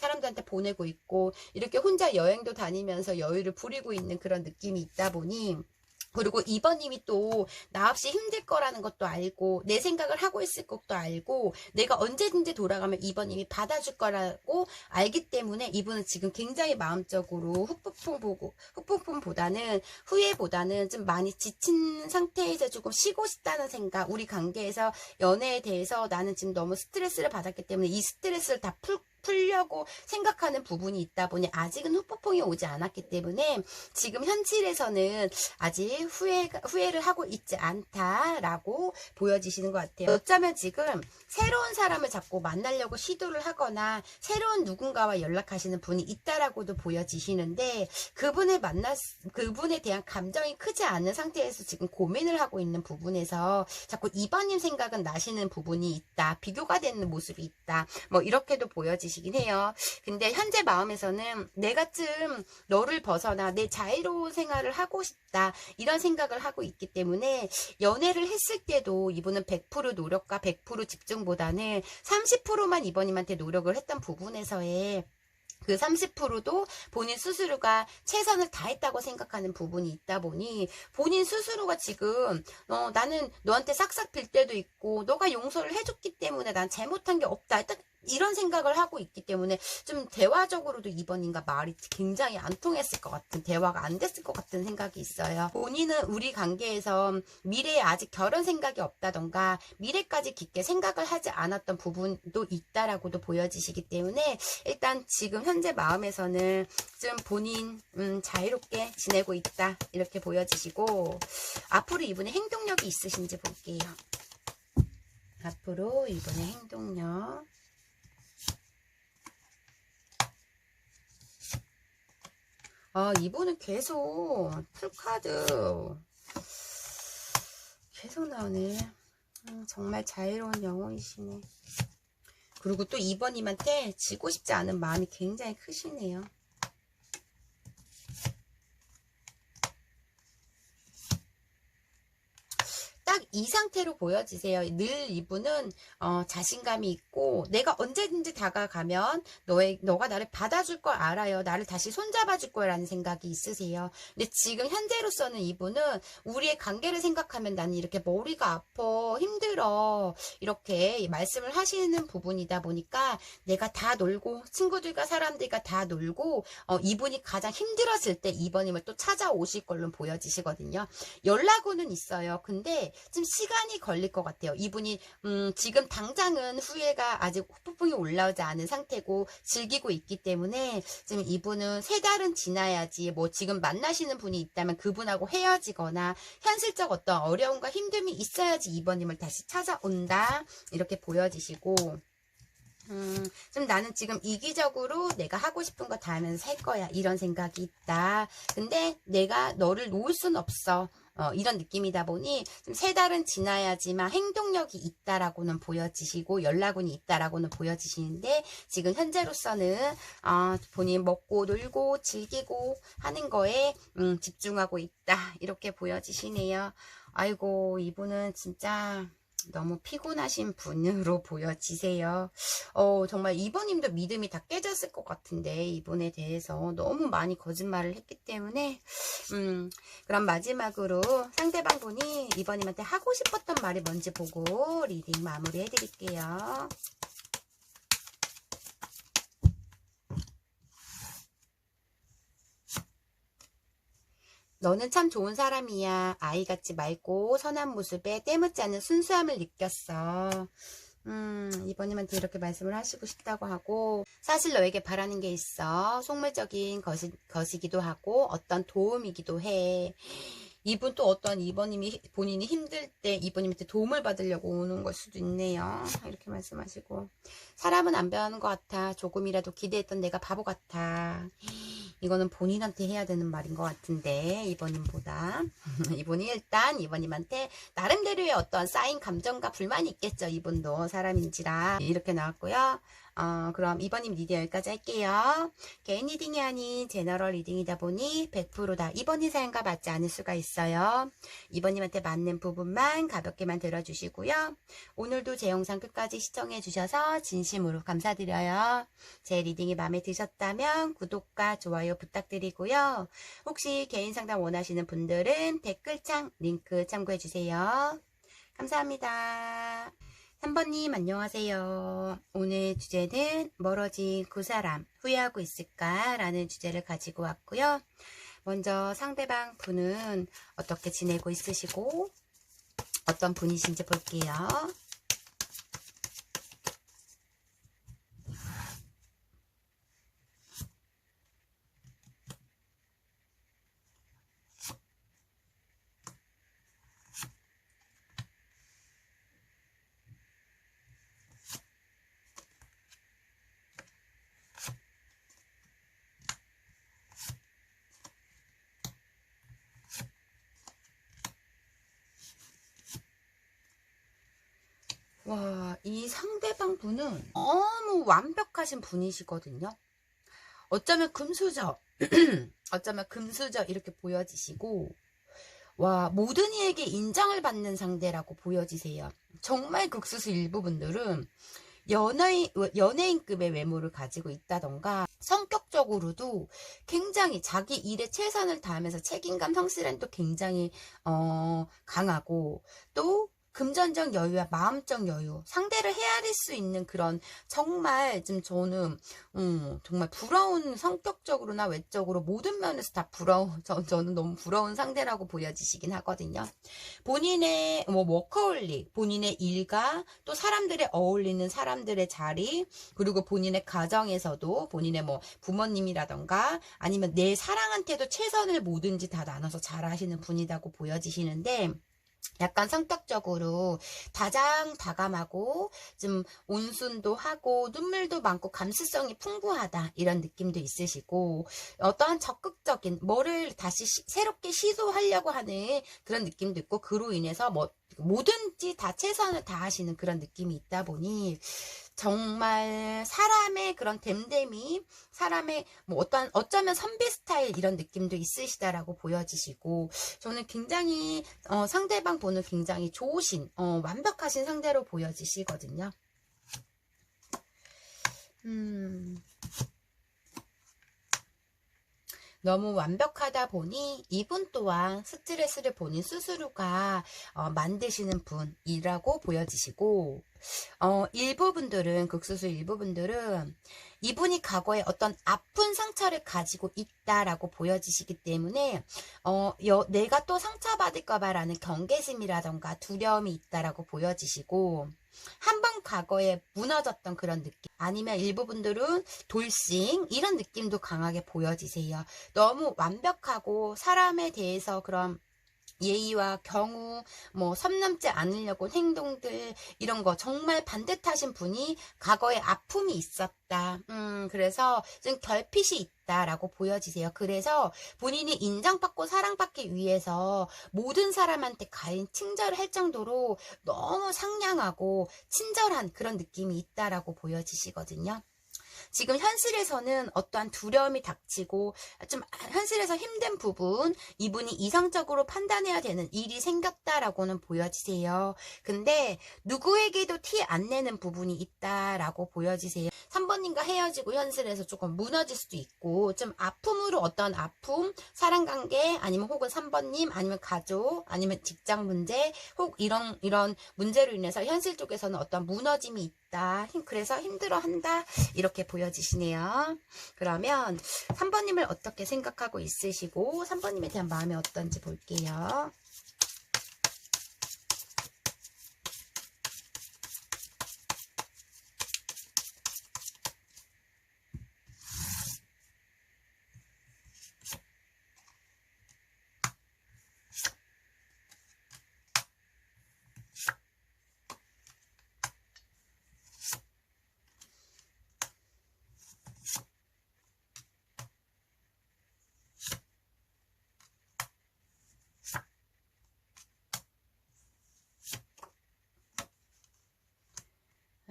보내고 있고 이렇게 혼자 여행도 다니면서 여유를 부리고 있는 그런 느낌이 있다 보니, 그리고 2번님이 또 나 없이 힘들 거라는 것도 알고 내 생각을 하고 있을 것도 알고 내가 언제든지 돌아가면 2번님이 받아줄 거라고 알기 때문에 이분은 지금 굉장히 마음적으로 후폭풍보다는 후회보다는 좀 많이 지친 상태에서 조금 쉬고 싶다는 생각, 우리 관계에서 연애에 대해서 나는 지금 너무 스트레스를 받았기 때문에 이 스트레스를 다 풀려고 생각하는 부분이 있다 보니 아직은 후폭풍이 오지 않았기 때문에 지금 현실에서는 아직 후회를 하고 있지 않다라고 보여지시는 것 같아요. 어쩌면 지금 새로운 사람을 자꾸 만나려고 시도를 하거나 새로운 누군가와 연락하시는 분이 있다라고도 보여지시는데 그분에 대한 감정이 크지 않은 상태에서 지금 고민을 하고 있는 부분에서 자꾸 2번님 생각은 나시는 부분이 있다. 비교가 되는 모습이 있다. 뭐 이렇게도 보여지시긴 해요. 근데 현재 마음에서는 내가 좀 너를 벗어나 내 자유로운 생활을 하고 싶다. 이런 생각을 하고 있기 때문에 연애를 했을 때도 이분은 100% 노력과 100% 집중보다는 30%만 이번님한테 노력을 했던 부분에서의 그 30%도 본인 스스로가 최선을 다했다고 생각하는 부분이 있다 보니 본인 스스로가 지금 나는 너한테 싹싹 빌 때도 있고 너가 용서를 해줬기 때문에 난 잘못한 게 없다. 이런 생각을 하고 있기 때문에 좀 대화적으로도 이번인가 말이 굉장히 안 통했을 것 같은, 대화가 안 됐을 것 같은 생각이 있어요. 본인은 우리 관계에서 미래에 아직 결혼 생각이 없다던가 미래까지 깊게 생각을 하지 않았던 부분도 있다라고도 보여지시기 때문에 일단 지금 현재 마음에서는 좀 본인 자유롭게 지내고 있다 이렇게 보여지시고, 앞으로 이분의 행동력이 있으신지 볼게요. 앞으로 이분의 행동력. 이분은 계속 풀카드 계속 나오네. 정말 자유로운 영혼이시네. 그리고 또 이번님한테 지고 싶지 않은 마음이 굉장히 크시네요. 딱 이 상태로 보여지세요. 늘 이분은 자신감이 있고 내가 언제든지 다가가면 너가 나를 받아줄 걸 알아요. 나를 다시 손잡아 줄 거라는 생각이 있으세요. 근데 지금 현재로서는 이분은 우리의 관계를 생각하면 나는 이렇게 머리가 아파 힘들어 이렇게 말씀을 하시는 부분이다 보니까 내가 다 놀고 친구들과 사람들과 다 놀고 이분이 가장 힘들었을 때 이번님을 또 찾아오실 걸로 보여지시거든요. 연락은 있어요. 근데 좀 시간이 걸릴 것 같아요. 이분이 지금 당장은 후회가 아직 폭풍이 올라오지 않은 상태고 즐기고 있기 때문에 지금 이분은 3달은 지나야지 뭐 지금 만나시는 분이 있다면 그분하고 헤어지거나 현실적 어떤 어려움과 힘듦이 있어야지 이번님을 다시 찾아온다 이렇게 보여지시고, 좀 나는 지금 이기적으로 내가 하고 싶은 거 다 하면서 살 거야 이런 생각이 있다. 근데 내가 너를 놓을 순 없어. 이런 느낌이다 보니 좀 3달은 지나야지만 행동력이 있다라고는 보여지시고 연락운이 있다라고는 보여지시는데 지금 현재로서는 본인 먹고 놀고 즐기고 하는 거에 집중하고 있다 이렇게 보여지시네요. 아이고 이분은 진짜 너무 피곤하신 분으로 보여지세요. 정말 이번님도 믿음이 다 깨졌을 것 같은데 이분에 대해서 너무 많이 거짓말을 했기 때문에 그럼 마지막으로 상대방 분이 이번님한테 하고 싶었던 말이 뭔지 보고 리딩 마무리 해드릴게요. 너는 참 좋은 사람이야. 아이같이 맑고 선한 모습에 때묻지 않은 순수함을 느꼈어. 이번님한테 이렇게 말씀을 하시고 싶다고 하고, 사실 너에게 바라는 게 있어. 속물적인 것이기도 하고 어떤 도움이기도 해. 이분 또 어떤 이번님이 본인이 힘들 때 이번님한테 도움을 받으려고 오는 걸 수도 있네요. 이렇게 말씀하시고, 사람은 안 변하는 것 같아. 조금이라도 기대했던 내가 바보 같아. 이거는 본인한테 해야 되는 말인 것 같은데 이번님보다 이분이 일단 이번님한테 나름대로의 어떤 쌓인 감정과 불만이 있겠죠. 이분도 사람인지라 이렇게 나왔고요. 그럼 이번님 리딩 여기까지 할게요. 개인 리딩이 아닌 제너럴 리딩이다 보니 100%다 이번님 사연과 맞지 않을 수가 있어요. 이번님한테 맞는 부분만 가볍게만 들어주시고요. 오늘도 제 영상 끝까지 시청해 주셔서 진심으로 감사드려요. 제 리딩이 마음에 드셨다면 구독과 좋아요 부탁드리고요. 혹시 개인 상담 원하시는 분들은 댓글창 링크 참고해 주세요. 감사합니다. 3번님 안녕하세요. 오늘 주제는 멀어진 그 사람 후회하고 있을까? 라는 주제를 가지고 왔고요. 먼저 상대방 분은 어떻게 지내고 있으시고 어떤 분이신지 볼게요. 와, 이 상대방 분은 너무 완벽하신 분이시거든요. 어쩌면 금수저, 어쩌면 금수저 이렇게 보여지시고, 와, 모든 이에게 인정을 받는 상대라고 보여지세요. 정말 극수수 일부분들은 연예인급의 외모를 가지고 있다던가, 성격적으로도 굉장히 자기 일에 최선을 다하면서 책임감 성실함도 굉장히, 강하고, 또, 금전적 여유와 마음적 여유, 상대를 헤아릴 수 있는 그런, 정말, 좀 저는, 정말 부러운 성격적으로나 외적으로 모든 면에서 다 저는 너무 부러운 상대라고 보여지시긴 하거든요. 본인의 뭐 워커홀릭, 본인의 일과 또 사람들에 어울리는 사람들의 자리, 그리고 본인의 가정에서도 본인의 뭐 부모님이라던가 아니면 내 사랑한테도 최선을 뭐든지 다 나눠서 잘하시는 분이라고 보여지시는데, 약간 성격적으로 다정다감하고 좀 온순도 하고 눈물도 많고 감수성이 풍부하다 이런 느낌도 있으시고, 어떠한 적극적인 뭐를 다시 새롭게 시도하려고 하는 그런 느낌도 있고, 그로 인해서 뭐든지 다 최선을 다하시는 그런 느낌이 있다 보니 정말 사람의 그런 댐댐이, 사람의 뭐 어쩌면 선비 스타일 이런 느낌도 있으시다라고 보여지시고, 저는 굉장히 상대방 보는 굉장히 좋으신 완벽하신 상대로 보여지시거든요. 너무 완벽하다 보니 이분 또한 스트레스를 본인 스스로가 만드시는 분이라고 보여지시고, 일부분들은, 극소수 일부분들은 이분이 과거에 어떤 아픈 상처를 가지고 있다라고 보여지시기 때문에 내가 또 상처받을까봐라는 경계심이라던가 두려움이 있다라고 보여지시고, 한 번 과거에 무너졌던 그런 느낌, 아니면 일부분들은 돌싱 이런 느낌도 강하게 보여지세요. 너무 완벽하고 사람에 대해서 그런 예의와 경우, 뭐, 선 넘지 않으려고 행동들, 이런 거 정말 반듯하신 분이 과거에 아픔이 있었다. 그래서 좀 결핍이 있다라고 보여지세요. 그래서 본인이 인정받고 사랑받기 위해서 모든 사람한테 가인 친절을 할 정도로 너무 상냥하고 친절한 그런 느낌이 있다라고 보여지시거든요. 지금 현실에서는 어떠한 두려움이 닥치고 좀 현실에서 힘든 부분, 이분이 이성적으로 판단해야 되는 일이 생겼다라고는 보여지세요. 근데 누구에게도 티 안 내는 부분이 있다라고 보여지세요. 3번님과 헤어지고 현실에서 조금 무너질 수도 있고, 좀 아픔으로 어떤 아픔, 사랑관계, 아니면 혹은 3번님, 아니면 가족, 아니면 직장 문제, 혹 이런 문제로 인해서 현실 쪽에서는 어떤 무너짐이 있다. 그래서 힘들어한다. 이렇게 보여지시네요. 그러면 3번님을 어떻게 생각하고 있으시고 3번님에 대한 마음이 어떤지 볼게요.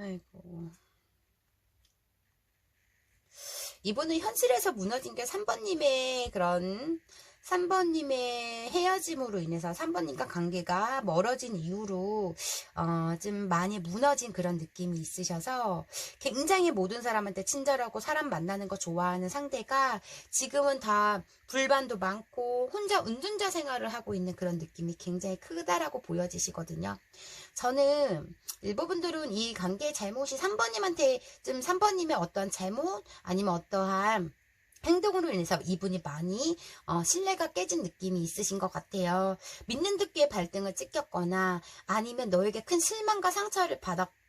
아이고. 이분은 현실에서 무너진 게 3번님의 그런 3번님의 헤어짐으로 인해서 3번님과 관계가 멀어진 이후로 좀 많이 무너진 그런 느낌이 있으셔서 굉장히 모든 사람한테 친절하고 사람 만나는 거 좋아하는 상대가 지금은 다 불만도 많고 혼자 운둔자 생활을 하고 있는 그런 느낌이 굉장히 크다라고 보여지시거든요. 저는 일부분들은 이 관계의 잘못이 3번님한테 좀 3번님의 어떠한 잘못 아니면 어떠한 행동으로 인해서 이분이 많이 신뢰가 깨진 느낌이 있으신 것 같아요. 믿는 듯기에 발등을 찍혔거나 아니면 너에게 큰 실망과 상처를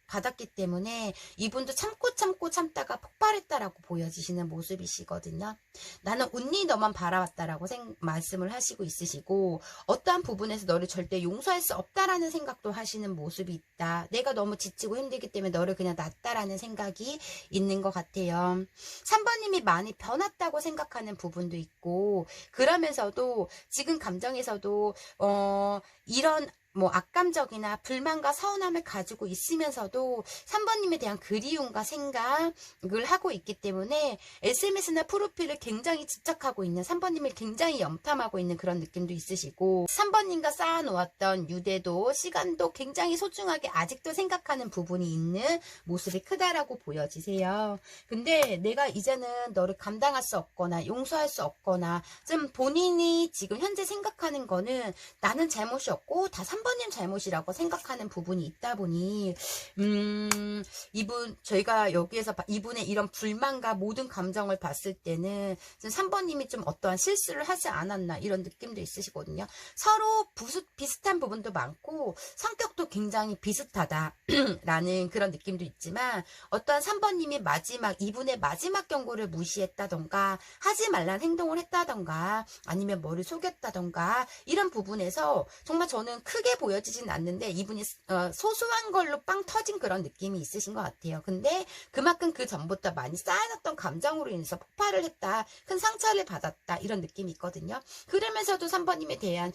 받았기 때문에 이분도 참고 참다가 폭발했다라고 보여지시는 모습이시거든요. 나는 온니 너만 바라왔다라고 말씀을 하시고 있으시고, 어떠한 부분에서 너를 절대 용서할 수 없다라는 생각도 하시는 모습이 있다. 내가 너무 지치고 힘들기 때문에 너를 그냥 놨다라는 생각이 있는 것 같아요. 3번님이 많이 변했다고 생각하는 부분도 있고, 그러면서도 지금 감정에서도 이런 뭐 악감정이나 불만과 서운함을 가지고 있으면서도 3번님에 대한 그리움과 생각을 하고 있기 때문에 SNS나 프로필을 굉장히 집착하고 있는 3번님을 굉장히 염탐하고 있는 그런 느낌도 있으시고 3번님과 쌓아놓았던 유대도 시간도 굉장히 소중하게 아직도 생각하는 부분이 있는 모습이 크다라고 보여지세요. 근데 내가 이제는 너를 감당할 수 없거나 용서할 수 없거나 좀 본인이 지금 현재 생각하는 거는 나는 잘못이 없고 다 3번님 잘못이라고 생각하는 부분이 있다 보니 저희가 여기에서 이분의 이런 불만과 모든 감정을 봤을 때는 3번님이 좀 어떠한 실수를 하지 않았나 이런 느낌도 있으시거든요. 서로 비슷한 부분도 많고 성격도 굉장히 비슷하다라는 그런 느낌도 있지만 어떠한 3번님이 이분의 마지막 경고를 무시했다던가 하지 말란 행동을 했다던가 아니면 뭐를 속였다던가 이런 부분에서 정말 저는 크게 보여지진 않는데 이분이 소소한 걸로 빵 터진 그런 느낌이 있으신 것 같아요. 근데 그만큼 그 전부터 많이 쌓여놨던 감정으로 인해서 폭발을 했다. 큰 상처를 받았다. 이런 느낌이 있거든요. 그러면서도 3번님에 대한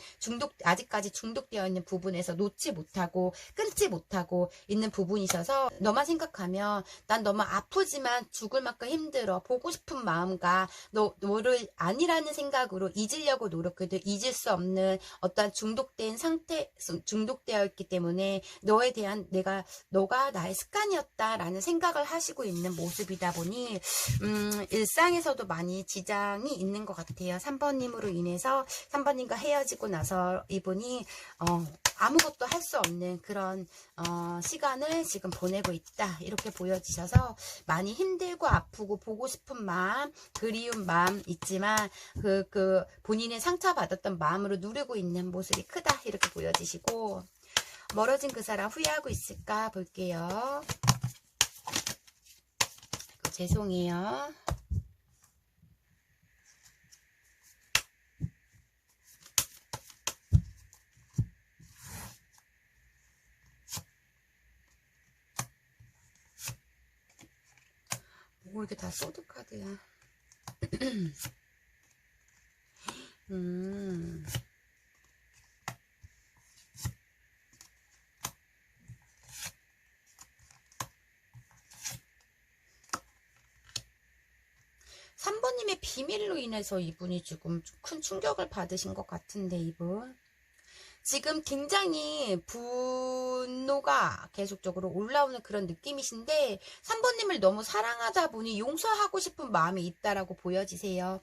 아직까지 중독되어 있는 부분에서 놓지 못하고 끊지 못하고 있는 부분이셔서 너만 생각하면 난 너무 아프지만 죽을 만큼 힘들어. 보고 싶은 마음과 너를 아니라는 생각으로 잊으려고 노력해도 잊을 수 없는 어떤 중독되어 있기 때문에 너에 대한 너가 나의 습관이었다라는 생각을 하시고 있는 모습이다 보니 일상에서도 많이 지장이 있는 것 같아요. 3번님으로 인해서 3번님과 헤어지고 나서 이분이 아무것도 할 수 없는 그런 시간을 지금 보내고 있다 이렇게 보여지셔서 많이 힘들고 아프고 보고 싶은 마음 그리운 마음 있지만 그 본인의 상처받았던 마음으로 누르고 있는 모습이 크다 이렇게 보여지시고 멀어진 그 사람 후회하고 있을까 볼게요. 죄송해요. 뭐 이렇게 다 소드카드야. 3번님의 비밀로 인해서 이분이 지금 큰 충격을 받으신 것 같은데 이분 지금 굉장히 분노가 계속적으로 올라오는 그런 느낌이신데 3번님을 너무 사랑하다 보니 용서하고 싶은 마음이 있다라고 보여지세요.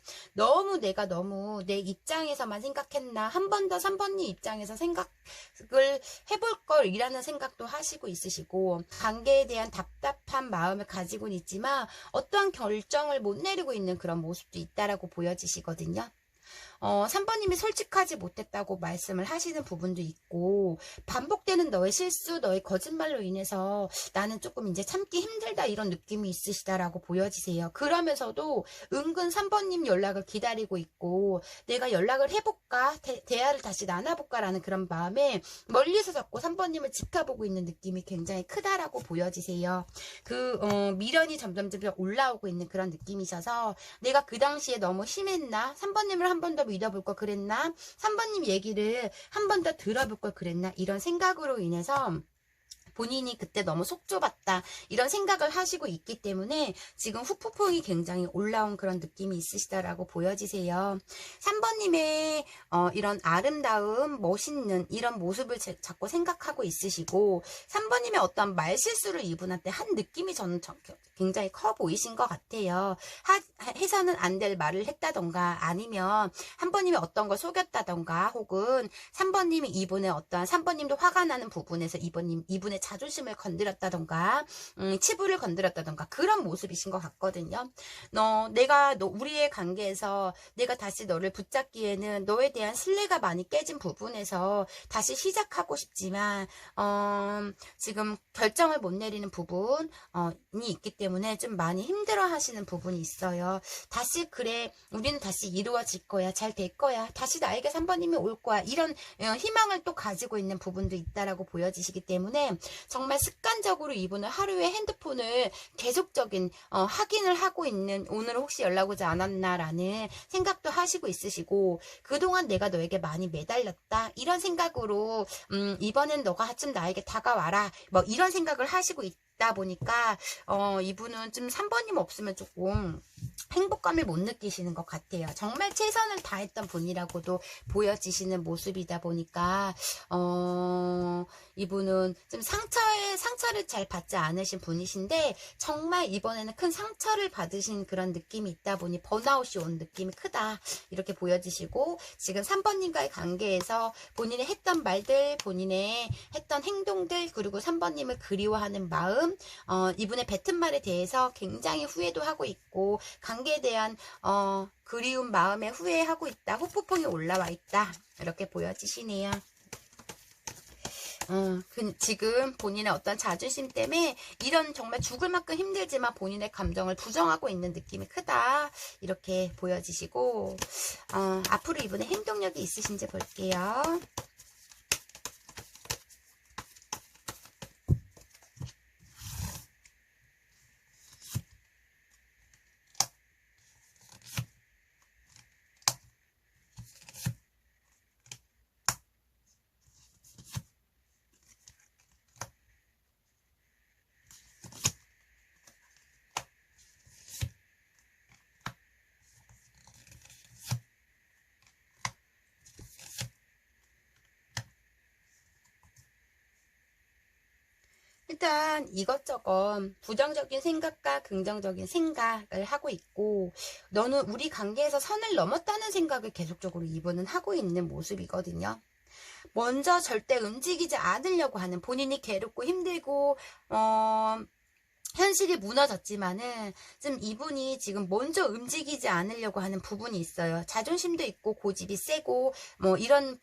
내가 너무 내 입장에서만 생각했나 한 번 더 3번님 입장에서 생각을 해볼 걸이라는 생각도 하시고 있으시고 관계에 대한 답답한 마음을 가지고는 있지만 어떠한 결정을 못 내리고 있는 그런 모습도 있다라고 보여지시거든요. 3번님이 솔직하지 못했다고 말씀을 하시는 부분도 있고 반복되는 너의 실수, 너의 거짓말로 인해서 나는 조금 이제 참기 힘들다 이런 느낌이 있으시다라고 보여지세요. 그러면서도 은근 3번님 연락을 기다리고 있고 내가 연락을 해볼까? 대화를 다시 나눠볼까라는 그런 마음에 멀리서 자꾸 3번님을 지켜보고 있는 느낌이 굉장히 크다라고 보여지세요. 미련이 점점 올라오고 있는 그런 느낌이셔서 내가 그 당시에 너무 심했나? 3번님을 한 번 더 믿어볼 걸 그랬나? 3번님 얘기를 한 번 더 들어볼 걸 그랬나? 이런 생각으로 인해서 본인이 그때 너무 속 좁았다 이런 생각을 하시고 있기 때문에 지금 후폭풍이 굉장히 올라온 그런 느낌이 있으시다라고 보여지세요. 3번님의 이런 아름다움 멋있는 이런 모습을 자꾸 생각하고 있으시고 3번님의 어떤 말실수를 이분한테 한 느낌이 저는 굉장히 커 보이신 것 같아요. 해서는 안 될 말을 했다던가 아니면 3번님이 어떤 걸 속였다던가 혹은 3번님이 이분의 어떠한 3번님도 화가 나는 부분에서 이분의 자존심을 건드렸다던가 치부를 건드렸다던가 그런 모습이신 것 같거든요. 우리의 관계에서 내가 다시 너를 붙잡기에는 너에 대한 신뢰가 많이 깨진 부분에서 다시 시작하고 싶지만 지금 결정을 못 내리는 부분이 있기 때문에 좀 많이 힘들어 하시는 부분이 있어요. 다시 그래 우리는 다시 이루어질 거야 잘 될 거야 다시 나에게 3번님이 올 거야 이런 희망을 또 가지고 있는 부분도 있다라고 보여지시기 때문에 정말 습관적으로 이분은 하루에 핸드폰을 계속적인 확인을 하고 있는, 오늘 혹시 연락 오지 않았나라는 생각도 하시고 있으시고, 그동안 내가 너에게 많이 매달렸다 이런 생각으로 이번엔 너가 좀 나에게 다가와라 뭐 이런 생각을 하시고 있다 보니까 이분은 좀 3번님 없으면 조금 행복감을 못 느끼시는 것 같아요. 정말 최선을 다했던 분이라고도 보여지시는 모습이다 보니까 이분은 좀 상처를 잘 받지 않으신 분이신데, 정말 이번에는 큰 상처를 받으신 그런 느낌이 있다 보니 번아웃이 온 느낌이 크다 이렇게 보여지시고, 지금 3번님과의 관계에서 본인의 했던 말들, 본인의 했던 행동들, 그리고 3번님을 그리워하는 마음, 이분의 뱉은 말에 대해서 굉장히 후회도 하고 있고, 관계에 대한 그리운 마음에 후회하고 있다, 후폭풍이 올라와 있다 이렇게 보여지시네요. 지금 본인의 어떤 자존심 때문에 이런 정말 죽을 만큼 힘들지만 본인의 감정을 부정하고 있는 느낌이 크다 이렇게 보여지시고, 앞으로 이분의 행동력이 있으신지 볼게요. 일단 이것저것 부정적인 생각과 긍정적인 생각을 하고 있고, 너는 우리 관계에서 선을 넘었다는 생각을 계속적으로 이분은 하고 있는 모습이거든요. 먼저 절대 움직이지 않으려고 하는, 본인이 괴롭고 힘들고 현실이 무너졌지만은 좀 이분이 지금 먼저 움직이지 않으려고 하는 부분이 있어요. 자존심도 있고 고집이 세고 뭐 이런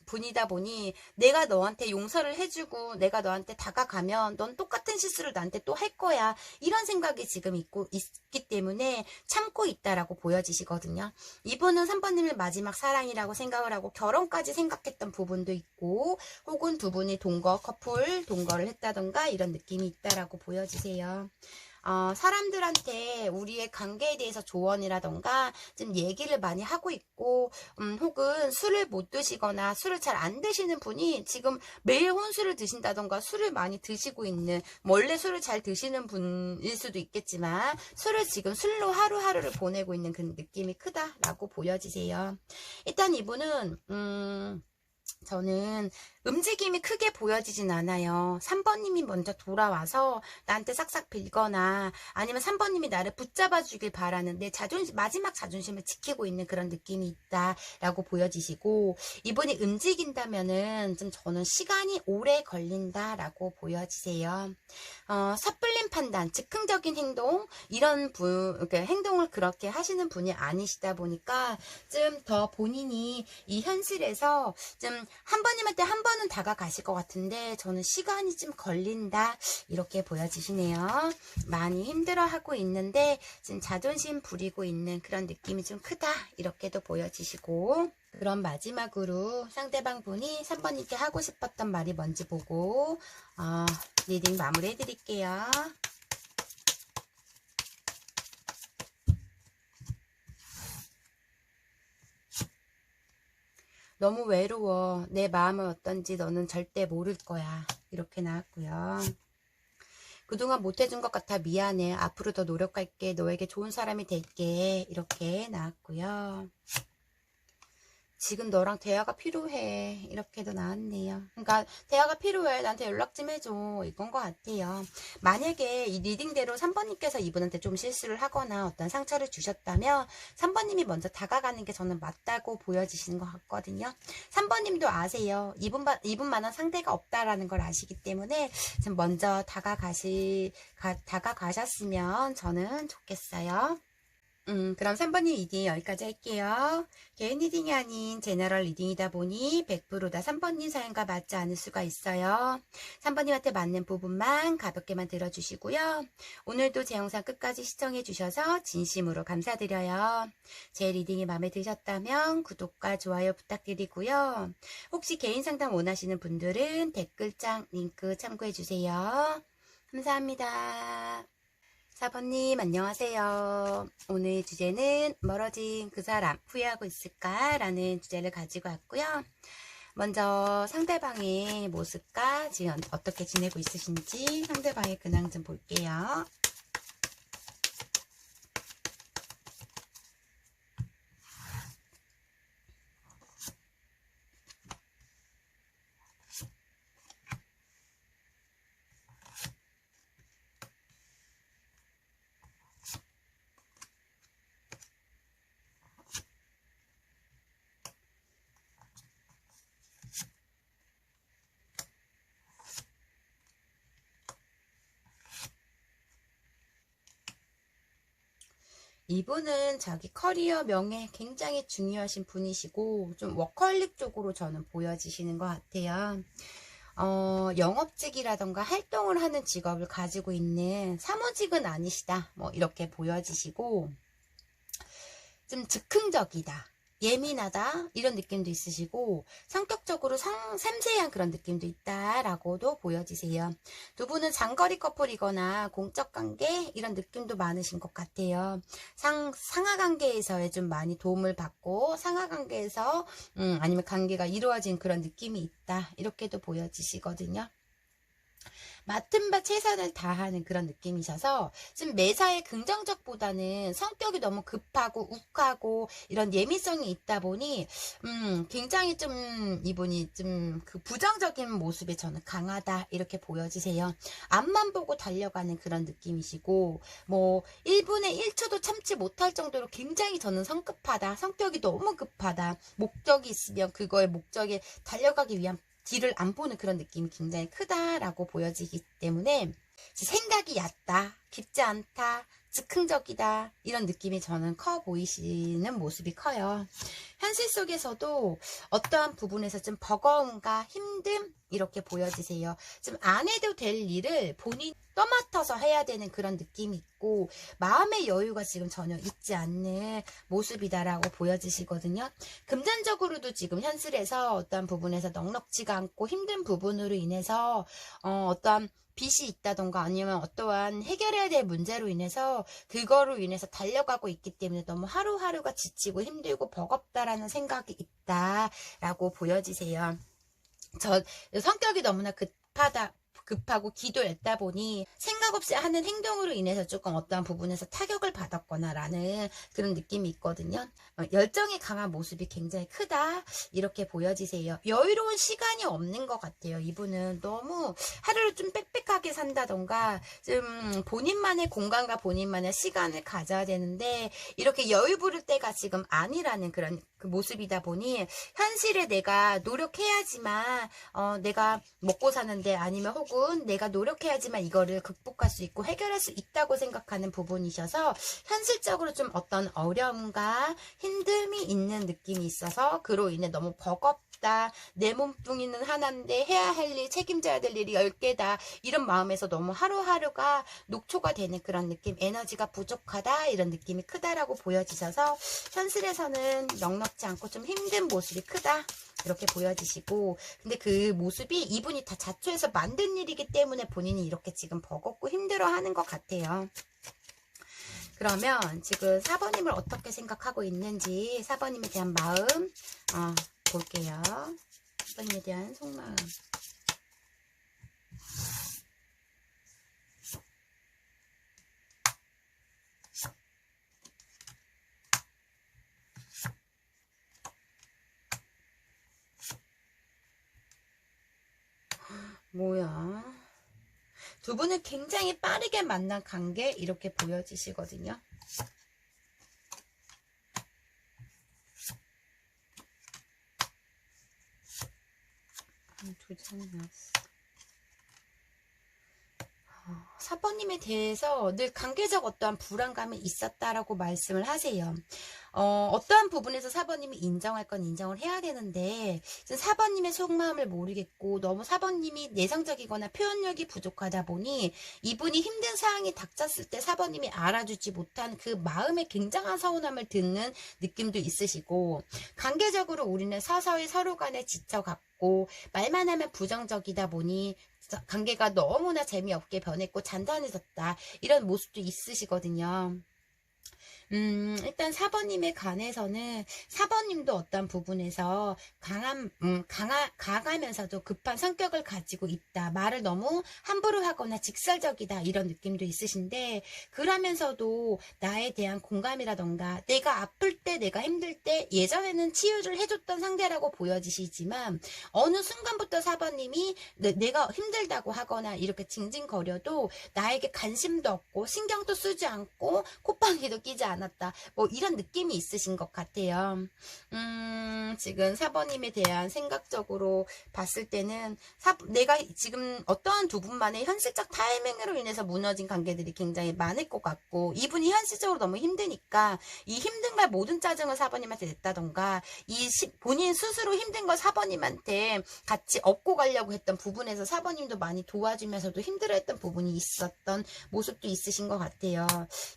분이다 보니, 내가 너한테 용서를 해주고 내가 너한테 다가가면 넌 똑같은 실수를 나한테 또 할 거야 이런 생각이 지금 있기 때문에 참고 있다라고 보여지시거든요. 이분은 3번님을 마지막 사랑이라고 생각을 하고 결혼까지 생각했던 부분도 있고, 혹은 두 분이 커플 동거를 했다던가 이런 느낌이 있다라고 보여지세요. 사람들한테 우리의 관계에 대해서 조언이라던가 좀 얘기를 많이 하고 있고, 혹은 술을 못 드시거나 술을 잘 안 드시는 분이 지금 매일 혼술을 드신다던가 술을 많이 드시고 있는, 원래 술을 잘 드시는 분일 수도 있겠지만 술로 하루하루를 보내고 있는 그 느낌이 크다라고 보여지세요. 일단 이분은 저는 움직임이 크게 보여지진 않아요. 3번님이 먼저 돌아와서 나한테 싹싹 빌거나 아니면 3번님이 나를 붙잡아 주길 바라는 내 마지막 자존심을 지키고 있는 그런 느낌이 있다라고 보여지시고, 이분이 움직인다면은 좀 저는 시간이 오래 걸린다라고 보여지세요. 섣불린 판단, 즉흥적인 행동, 이런 행동을 그렇게 하시는 분이 아니시다 보니까 좀 더 본인이 이 현실에서 좀 3번님한테 한 번은 다가가실 것 같은데, 저는 시간이 좀 걸린다 이렇게 보여지시네요. 많이 힘들어하고 있는데 지금 자존심 부리고 있는 그런 느낌이 좀 크다 이렇게도 보여지시고, 그럼 마지막으로 상대방 분이 3번님께 하고 싶었던 말이 뭔지 보고 리딩 마무리 해드릴게요. 너무 외로워. 내 마음은 어떤지 너는 절대 모를 거야. 이렇게 나왔고요. 그동안 못해준 것 같아 미안해. 앞으로 더 노력할게. 너에게 좋은 사람이 될게. 이렇게 나왔고요. 지금 너랑 대화가 필요해. 이렇게도 나왔네요. 그러니까 대화가 필요해. 나한테 연락 좀 해줘. 이건 것 같아요. 만약에 이 리딩대로 3번님께서 이분한테 좀 실수를 하거나 어떤 상처를 주셨다면 3번님이 먼저 다가가는 게 저는 맞다고 보여지시는 것 같거든요. 3번님도 아세요. 이분만한 상대가 없다라는 걸 아시기 때문에 좀 먼저 다가가셨으면 저는 좋겠어요. 그럼 3번님 리딩 여기까지 할게요. 개인 리딩이 아닌 제너럴 리딩이다 보니 100%다 3번님 사연과 맞지 않을 수가 있어요. 3번님한테 맞는 부분만 가볍게만 들어주시고요. 오늘도 제 영상 끝까지 시청해주셔서 진심으로 감사드려요. 제 리딩이 마음에 드셨다면 구독과 좋아요 부탁드리고요. 혹시 개인 상담 원하시는 분들은 댓글창 링크 참고해주세요. 감사합니다. 4번님 안녕하세요. 오늘 주제는 멀어진 그 사람 후회하고 있을까? 라는 주제를 가지고 왔고요. 먼저 상대방의 모습과 지금 어떻게 지내고 있으신지 상대방의 근황 좀 볼게요. 이분은 자기 커리어 명예 굉장히 중요하신 분이시고 좀 워커홀릭 쪽으로 저는 보여지시는 것 같아요. 영업직이라던가 활동을 하는 직업을 가지고 있는 사무직은 아니시다. 뭐 이렇게 보여지시고 좀 즉흥적이다. 예민하다 이런 느낌도 있으시고 성격적으로 섬세한 그런 느낌도 있다라고도 보여지세요. 두 분은 장거리 커플이거나 공적 관계 이런 느낌도 많으신 것 같아요. 상하 관계에서의 좀 많이 도움을 받고 상하 관계에서 아니면 관계가 이루어진 그런 느낌이 있다 이렇게도 보여지시거든요. 맡은 바 최선을 다하는 그런 느낌이셔서 지금 매사에 긍정적보다는 성격이 너무 급하고 욱하고 이런 예민성이 있다 보니 굉장히 좀 이분이 좀 그 부정적인 모습에 저는 강하다 이렇게 보여지세요. 앞만 보고 달려가는 그런 느낌이시고 뭐 1분에 1초도 참지 못할 정도로 굉장히 저는 성급하다. 성격이 너무 급하다. 목적이 있으면 그거의 목적에 달려가기 위한 뒤를 안 보는 그런 느낌이 굉장히 크다라고 보여지기 때문에 생각이 얕다, 깊지 않다, 즉흥적이다 이런 느낌이 저는 커 보이시는 모습이 커요. 현실 속에서도 어떠한 부분에서 좀 버거움과 힘듦 이렇게 보여지세요. 좀 안 해도 될 일을 본인 떠맡아서 해야 되는 그런 느낌이 있고 마음의 여유가 지금 전혀 있지 않는 모습이다라고 보여지시거든요. 금전적으로도 지금 현실에서 어떠한 부분에서 넉넉지가 않고 힘든 부분으로 인해서 어떠한 빚이 있다던가 아니면 어떠한 해결해야 될 문제로 인해서 그거로 인해서 달려가고 있기 때문에 너무 하루하루가 지치고 힘들고 버겁다라는 생각이 있다라고 보여지세요. 저 성격이 너무나 급하고 기도했다 보니 생각 없이 하는 행동으로 인해서 조금 어떠한 부분에서 타격을 받았거나 라는 그런 느낌이 있거든요. 열정이 강한 모습이 굉장히 크다 이렇게 보여지세요. 여유로운 시간이 없는 것 같아요. 이분은 너무 하루를 좀 빽빽하게 산다던가 좀 본인만의 공간과 본인만의 시간을 가져야 되는데 이렇게 여유 부릴 때가 지금 아니라는 그런 그 모습이다 보니 현실에 내가 노력해야지만 내가 먹고 사는데 아니면 혹은 내가 노력해야지만 이거를 극복할 수 있고 해결할 수 있다고 생각하는 부분이셔서 현실적으로 좀 어떤 어려움과 힘듦이 있는 느낌이 있어서 그로 인해 너무 버겁다. 내 몸뚱이는 하나인데 해야 할 일, 책임져야 될 일이 10개다. 이런 마음에서 너무 하루하루가 녹초가 되는 그런 느낌, 에너지가 부족하다 이런 느낌이 크다라고 보여지셔서 현실에서는 넉넉지 않고 좀 힘든 모습이 크다. 이렇게 보여지시고 근데 그 모습이 이분이 다 자초해서 만든 일이기 때문에 본인이 이렇게 지금 버겁고 힘들어하는 것 같아요. 그러면 지금 4번님을 어떻게 생각하고 있는지 4번님에 대한 마음 볼게요. 4번님에 대한 속마음. 뭐야? 두 분은 굉장히 빠르게 만난 관계 이렇게 보여지시거든요. 두 장이 나왔어. 4번님에 대해서 늘 관계적 어떠한 불안감이 있었다라고 말씀을 하세요. 어떠한 부분에서 4번님이 인정할 건 인정을 해야 되는데, 4번님의 속마음을 모르겠고, 너무 4번님이 내성적이거나 표현력이 부족하다 보니, 이분이 힘든 상황이 닥쳤을 때 4번님이 알아주지 못한 그 마음의 굉장한 서운함을 듣는 느낌도 있으시고, 관계적으로 우리는 서서히 서로 간에 지쳐갔고, 말만 하면 부정적이다 보니, 관계가 너무나 재미없게 변했고 잔잔해졌다. 이런 모습도 있으시거든요. 일단 4번님에 관해서는 4번님도 어떤 부분에서 강하면서도 급한 성격을 가지고 있다. 말을 너무 함부로 하거나 직설적이다. 이런 느낌도 있으신데, 그러면서도 나에 대한 공감이라던가, 내가 아플 때, 내가 힘들 때, 예전에는 치유를 해줬던 상대라고 보여지시지만, 어느 순간부터 4번님이 내가 힘들다고 하거나 이렇게 징징거려도 나에게 관심도 없고, 신경도 쓰지 않고, 콧방귀도 끼지 않았다. 뭐 이런 느낌이 있으신 것 같아요. 지금 4번님에 대한 생각적으로 봤을 때는 내가 지금 어떠한 두 분만의 현실적 타이밍으로 인해서 무너진 관계들이 굉장히 많을 것 같고, 이분이 현실적으로 너무 힘드니까 이 힘든 걸 모든 짜증을 4번님한테 냈다던가, 본인 스스로 힘든 걸 4번님한테 같이 업고 가려고 했던 부분에서 4번님도 많이 도와주면서도 힘들어했던 부분이 있었던 모습도 있으신 것 같아요.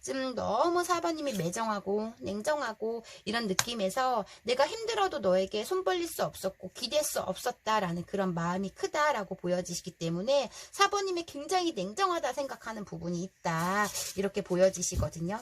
지금 너무 4번님이 매정하고 냉정하고 이런 느낌에서 내가 힘들어도 너에게 손 벌릴 수 없었고 기댈 수 없었다라는 그런 마음이 크다라고 보여지시기 때문에 4번님이 굉장히 냉정하다 생각하는 부분이 있다, 이렇게 보여지시거든요.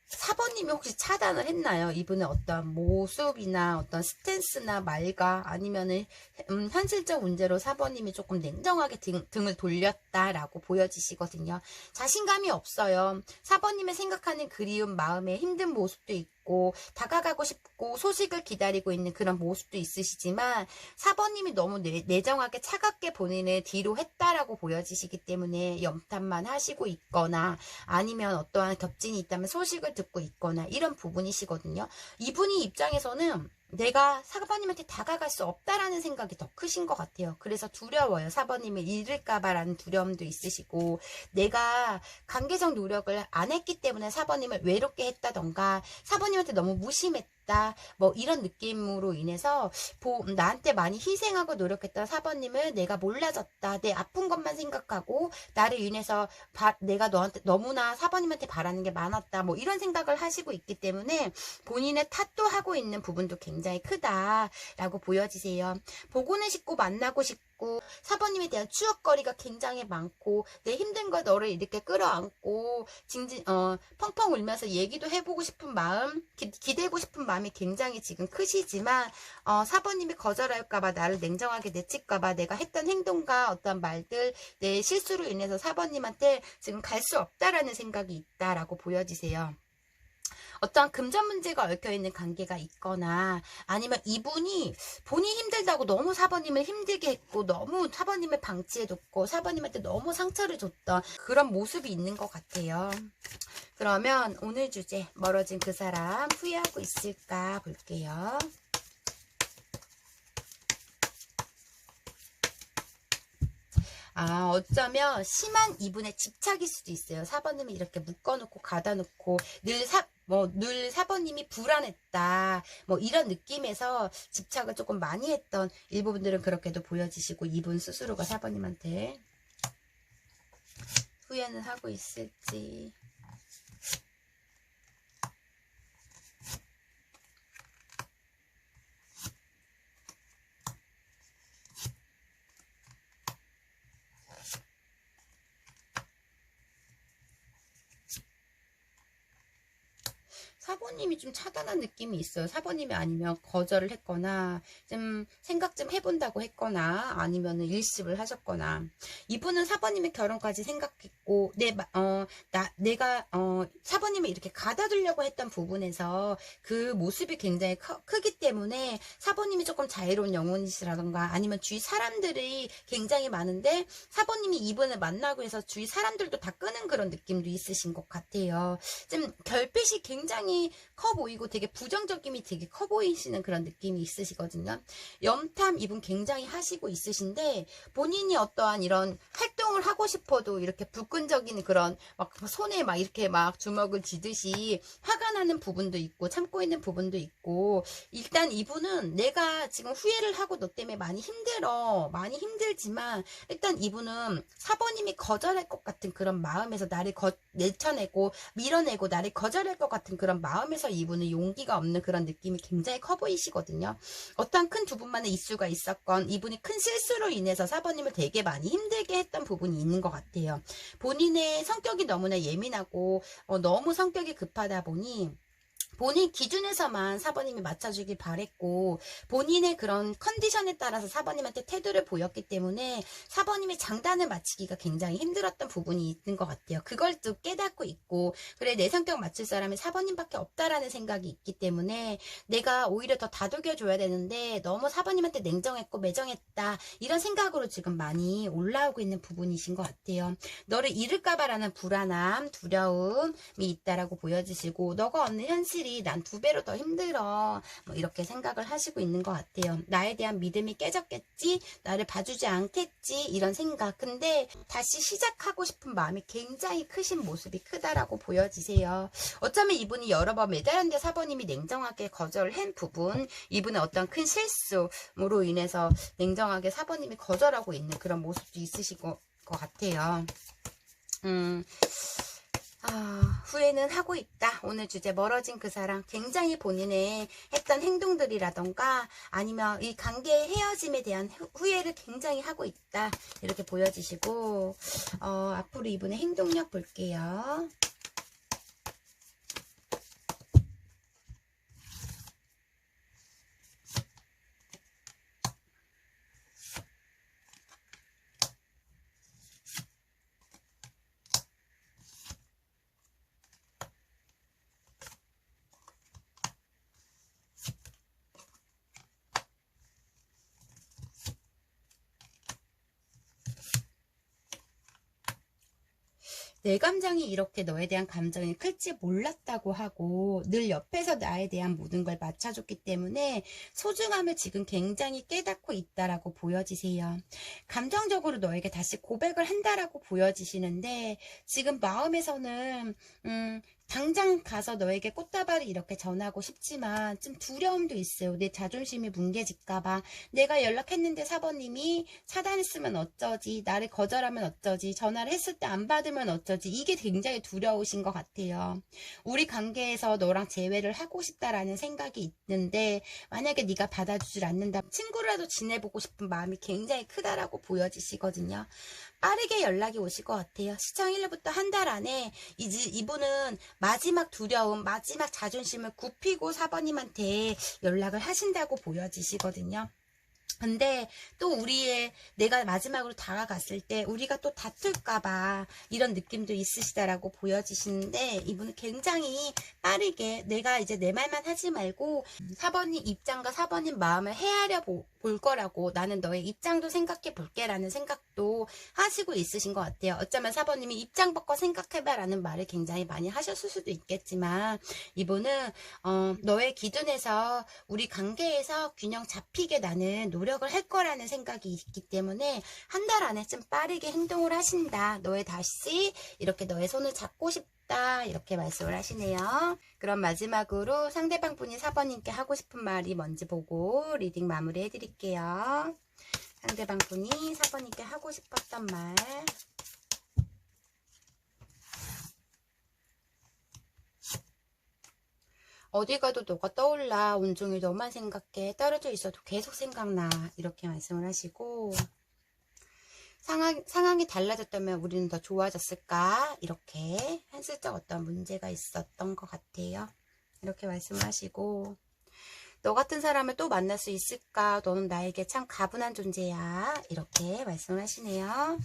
4번님이 혹시 차단을 했나요? 이분의 어떤 모습이나 어떤 스탠스나 말과, 아니면은 현실적 문제로 4번님이 조금 냉정하게 등을 돌렸다라고 보여지시거든요. 자신감이 없어요. 4번님의 생각하는 그리운 마음에 힘든 모습도 있고, 다가가고 싶고 소식을 기다리고 있는 그런 모습도 있으시지만, 4번님이 너무 내정하게 차갑게 본인을 뒤로 했다라고 보여지시기 때문에 염탐만 하시고 있거나, 아니면 어떠한 겹진이 있다면 소식을 듣고 있거나 이런 부분이시거든요. 이분이 입장에서는 내가 4번님한테 다가갈 수 없다라는 생각이 더 크신 것 같아요. 그래서 두려워요. 4번님을 잃을까봐라는 두려움도 있으시고, 내가 관계적 노력을 안 했기 때문에 4번님을 외롭게 했다던가, 4번님한테 너무 무심했다, 뭐 이런 느낌으로 인해서 나한테 많이 희생하고 노력했던 4번님을 내가 몰라줬다, 내 아픈 것만 생각하고 나를 인해서 내가 너한테 너무나 4번님한테 바라는 게 많았다, 뭐 이런 생각을 하시고 있기 때문에 본인의 탓도 하고 있는 부분도 굉장히 크다라고 보여지세요. 보고는 싶고 만나고 싶고 4번님에 대한 추억거리가 굉장히 많고, 내 힘든 거 너를 이렇게 끌어안고 펑펑 울면서 얘기도 해보고 싶은 마음, 기대고 싶은 마음이 굉장히 지금 크시지만, 4번님이 거절할까봐, 나를 냉정하게 내칠까봐, 내가 했던 행동과 어떤 말들, 내 실수로 인해서 4번님한테 지금 갈 수 없다라는 생각이 있다라고 보여지세요. 어떠한 금전 문제가 얽혀있는 관계가 있거나, 아니면 이분이 본인 힘들다고 너무 4번님을 힘들게 했고, 너무 4번님을 방치해뒀고 4번님한테 너무 상처를 줬던 그런 모습이 있는 것 같아요. 그러면 오늘 주제, 멀어진 그 사람 후회하고 있을까 볼게요. 어쩌면 심한 이분의 집착일 수도 있어요. 4번님이 이렇게 묶어놓고 가다놓고 늘 4번님이 불안했다, 뭐 이런 느낌에서 집착을 조금 많이 했던 일부분들은 그렇게도 보여지시고, 이분 스스로가 4번님한테 후회는 하고 있을지. 사번님이 좀 차단한 느낌이 있어요. 사번님이 아니면 거절을 했거나, 좀 생각 좀 해본다고 했거나, 아니면 일십을 하셨거나. 이분은 사번님의 결혼까지 생각했고, 내가 사번님을 이렇게 가다두려고 했던 부분에서 그 모습이 굉장히 크기 때문에 사번님이 조금 자유로운 영혼이시라던가, 아니면 주위 사람들이 굉장히 많은데 사번님이 이분을 만나고 해서 주위 사람들도 다 끄는 그런 느낌도 있으신 것 같아요. 좀 결핍이 굉장히 굉장히 커 보이고 되게 부정적임이 되게 커 보이시는 그런 느낌이 있으시거든요. 염탐 이분 굉장히 하시고 있으신데 본인이 어떠한 이런 활동을 하고 싶어도 이렇게 불끈적인 그런 막 손에 막 이렇게 막 주먹을 쥐듯이 화가 나는 부분도 있고 참고 있는 부분도 있고, 일단 이분은 내가 지금 후회를 하고 너 때문에 많이 힘들어, 많이 힘들지만 일단 이분은 사번님이 거절할 것 같은 그런 마음에서 나를 내쳐내고 밀어내고 나를 거절할 것 같은 그런 마음에서 이분은 용기가 없는 그런 느낌이 굉장히 커 보이시거든요. 어떠한 큰 두 분만의 이슈가 있었건 이분이 큰 실수로 인해서 사번님을 되게 많이 힘들게 했던 부분이 있는 것 같아요. 본인의 성격이 너무나 예민하고 너무 성격이 급하다 보니 본인 기준에서만 사번님이 맞춰주길 바랬고, 본인의 그런 컨디션에 따라서 사번님한테 태도를 보였기 때문에 사번님이 장단을 맞추기가 굉장히 힘들었던 부분이 있는 것 같아요. 그걸 또 깨닫고 있고, 그래 내 성격 맞출 사람이 사번님밖에 없다라는 생각이 있기 때문에 내가 오히려 더 다독여줘야 되는데 너무 사번님한테 냉정했고 매정했다 이런 생각으로 지금 많이 올라오고 있는 부분이신 것 같아요. 너를 잃을까봐라는 불안함, 두려움이 있다라고 보여지시고, 너가 없는 현실이 난 두 배로 더 힘들어, 뭐 이렇게 생각을 하시고 있는 것 같아요. 나에 대한 믿음이 깨졌겠지, 나를 봐주지 않겠지 이런 생각. 근데 다시 시작하고 싶은 마음이 굉장히 크신 모습이 크다라고 보여지세요. 어쩌면 이분이 여러 번 매달렸는데 사번님이 냉정하게 거절을 한 부분, 이분의 어떤 큰 실수로 인해서 냉정하게 사번님이 거절하고 있는 그런 모습도 있으실 것 같아요. 후회는 하고 있다. 오늘 주제 멀어진 그 사람, 굉장히 본인의 했던 행동들이라던가 아니면 이 관계의 헤어짐에 대한 후회를 굉장히 하고 있다 이렇게 보여지시고, 앞으로 이분의 행동력 볼게요. 내 감정이 이렇게 너에 대한 감정이 클지 몰랐다고 하고 늘 옆에서 나에 대한 모든 걸 맞춰줬기 때문에 소중함을 지금 굉장히 깨닫고 있다라고 보여지세요. 감정적으로 너에게 다시 고백을 한다라고 보여지시는데 지금 마음에서는 당장 가서 너에게 꽃다발을 이렇게 전하고 싶지만 좀 두려움도 있어요. 내 자존심이 뭉개질까봐. 내가 연락했는데 사번님이 차단했으면 어쩌지, 나를 거절하면 어쩌지, 전화를 했을 때 안 받으면 어쩌지, 이게 굉장히 두려우신 것 같아요. 우리 관계에서 너랑 재회를 하고 싶다라는 생각이 있는데 만약에 네가 받아주질 않는다, 친구라도 지내보고 싶은 마음이 굉장히 크다라고 보여지시거든요. 빠르게 연락이 오실 것 같아요. 시청일로부터 한 달 안에 이분은 마지막 두려움, 마지막 자존심을 굽히고 사번님한테 연락을 하신다고 보여지시거든요. 근데 또 내가 마지막으로 다가갔을 때 우리가 또 다툴까봐 이런 느낌도 있으시다라고 보여지시는데, 이분은 굉장히 빠르게 내가 이제 내 말만 하지 말고 사번님 입장과 사번님 마음을 헤아려 볼 거라고, 나는 너의 입장도 생각해 볼게 라는 생각도 하시고 있으신 것 같아요. 어쩌면 사번님이 입장 바꿔 생각해봐 라는 말을 굉장히 많이 하셨을 수도 있겠지만, 이분은 너의 기준에서 우리 관계에서 균형 잡히게 나는 노력을 할 거라는 생각이 있기 때문에 한 달 안에 좀 빠르게 행동을 하신다. 다시 이렇게 너의 손을 잡고 싶다 이렇게 말씀을 하시네요. 그럼 마지막으로 상대방 분이 4번님께 하고 싶은 말이 뭔지 보고 리딩 마무리 해드릴게요. 상대방 분이 4번님께 하고 싶었던 말. 어디 가도 너가 떠올라. 온종일 너만 생각해. 떨어져 있어도 계속 생각나. 이렇게 말씀을 하시고, 상황이 달라졌다면 우리는 더 좋아졌을까? 이렇게 한슬쩍 어떤 문제가 있었던 것 같아요. 이렇게 말씀을 하시고, 너 같은 사람을 또 만날 수 있을까? 너는 나에게 참 가분한 존재야. 이렇게 말씀을 하시네요.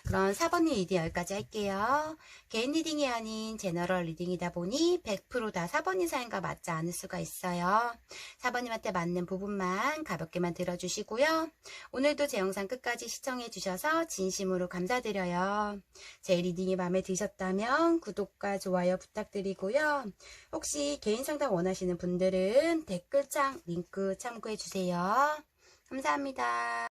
그럼 4번님 리딩 여기까지 할게요. 개인 리딩이 아닌 제너럴 리딩이다 보니 100% 다 4번님 사연과 맞지 않을 수가 있어요. 4번님한테 맞는 부분만 가볍게만 들어주시고요. 오늘도 제 영상 끝까지 시청해주셔서 진심으로 감사드려요. 제 리딩이 마음에 드셨다면 구독과 좋아요 부탁드리고요. 혹시 개인 상담 원하시는 분들은 댓글창 링크 참고해주세요. 감사합니다.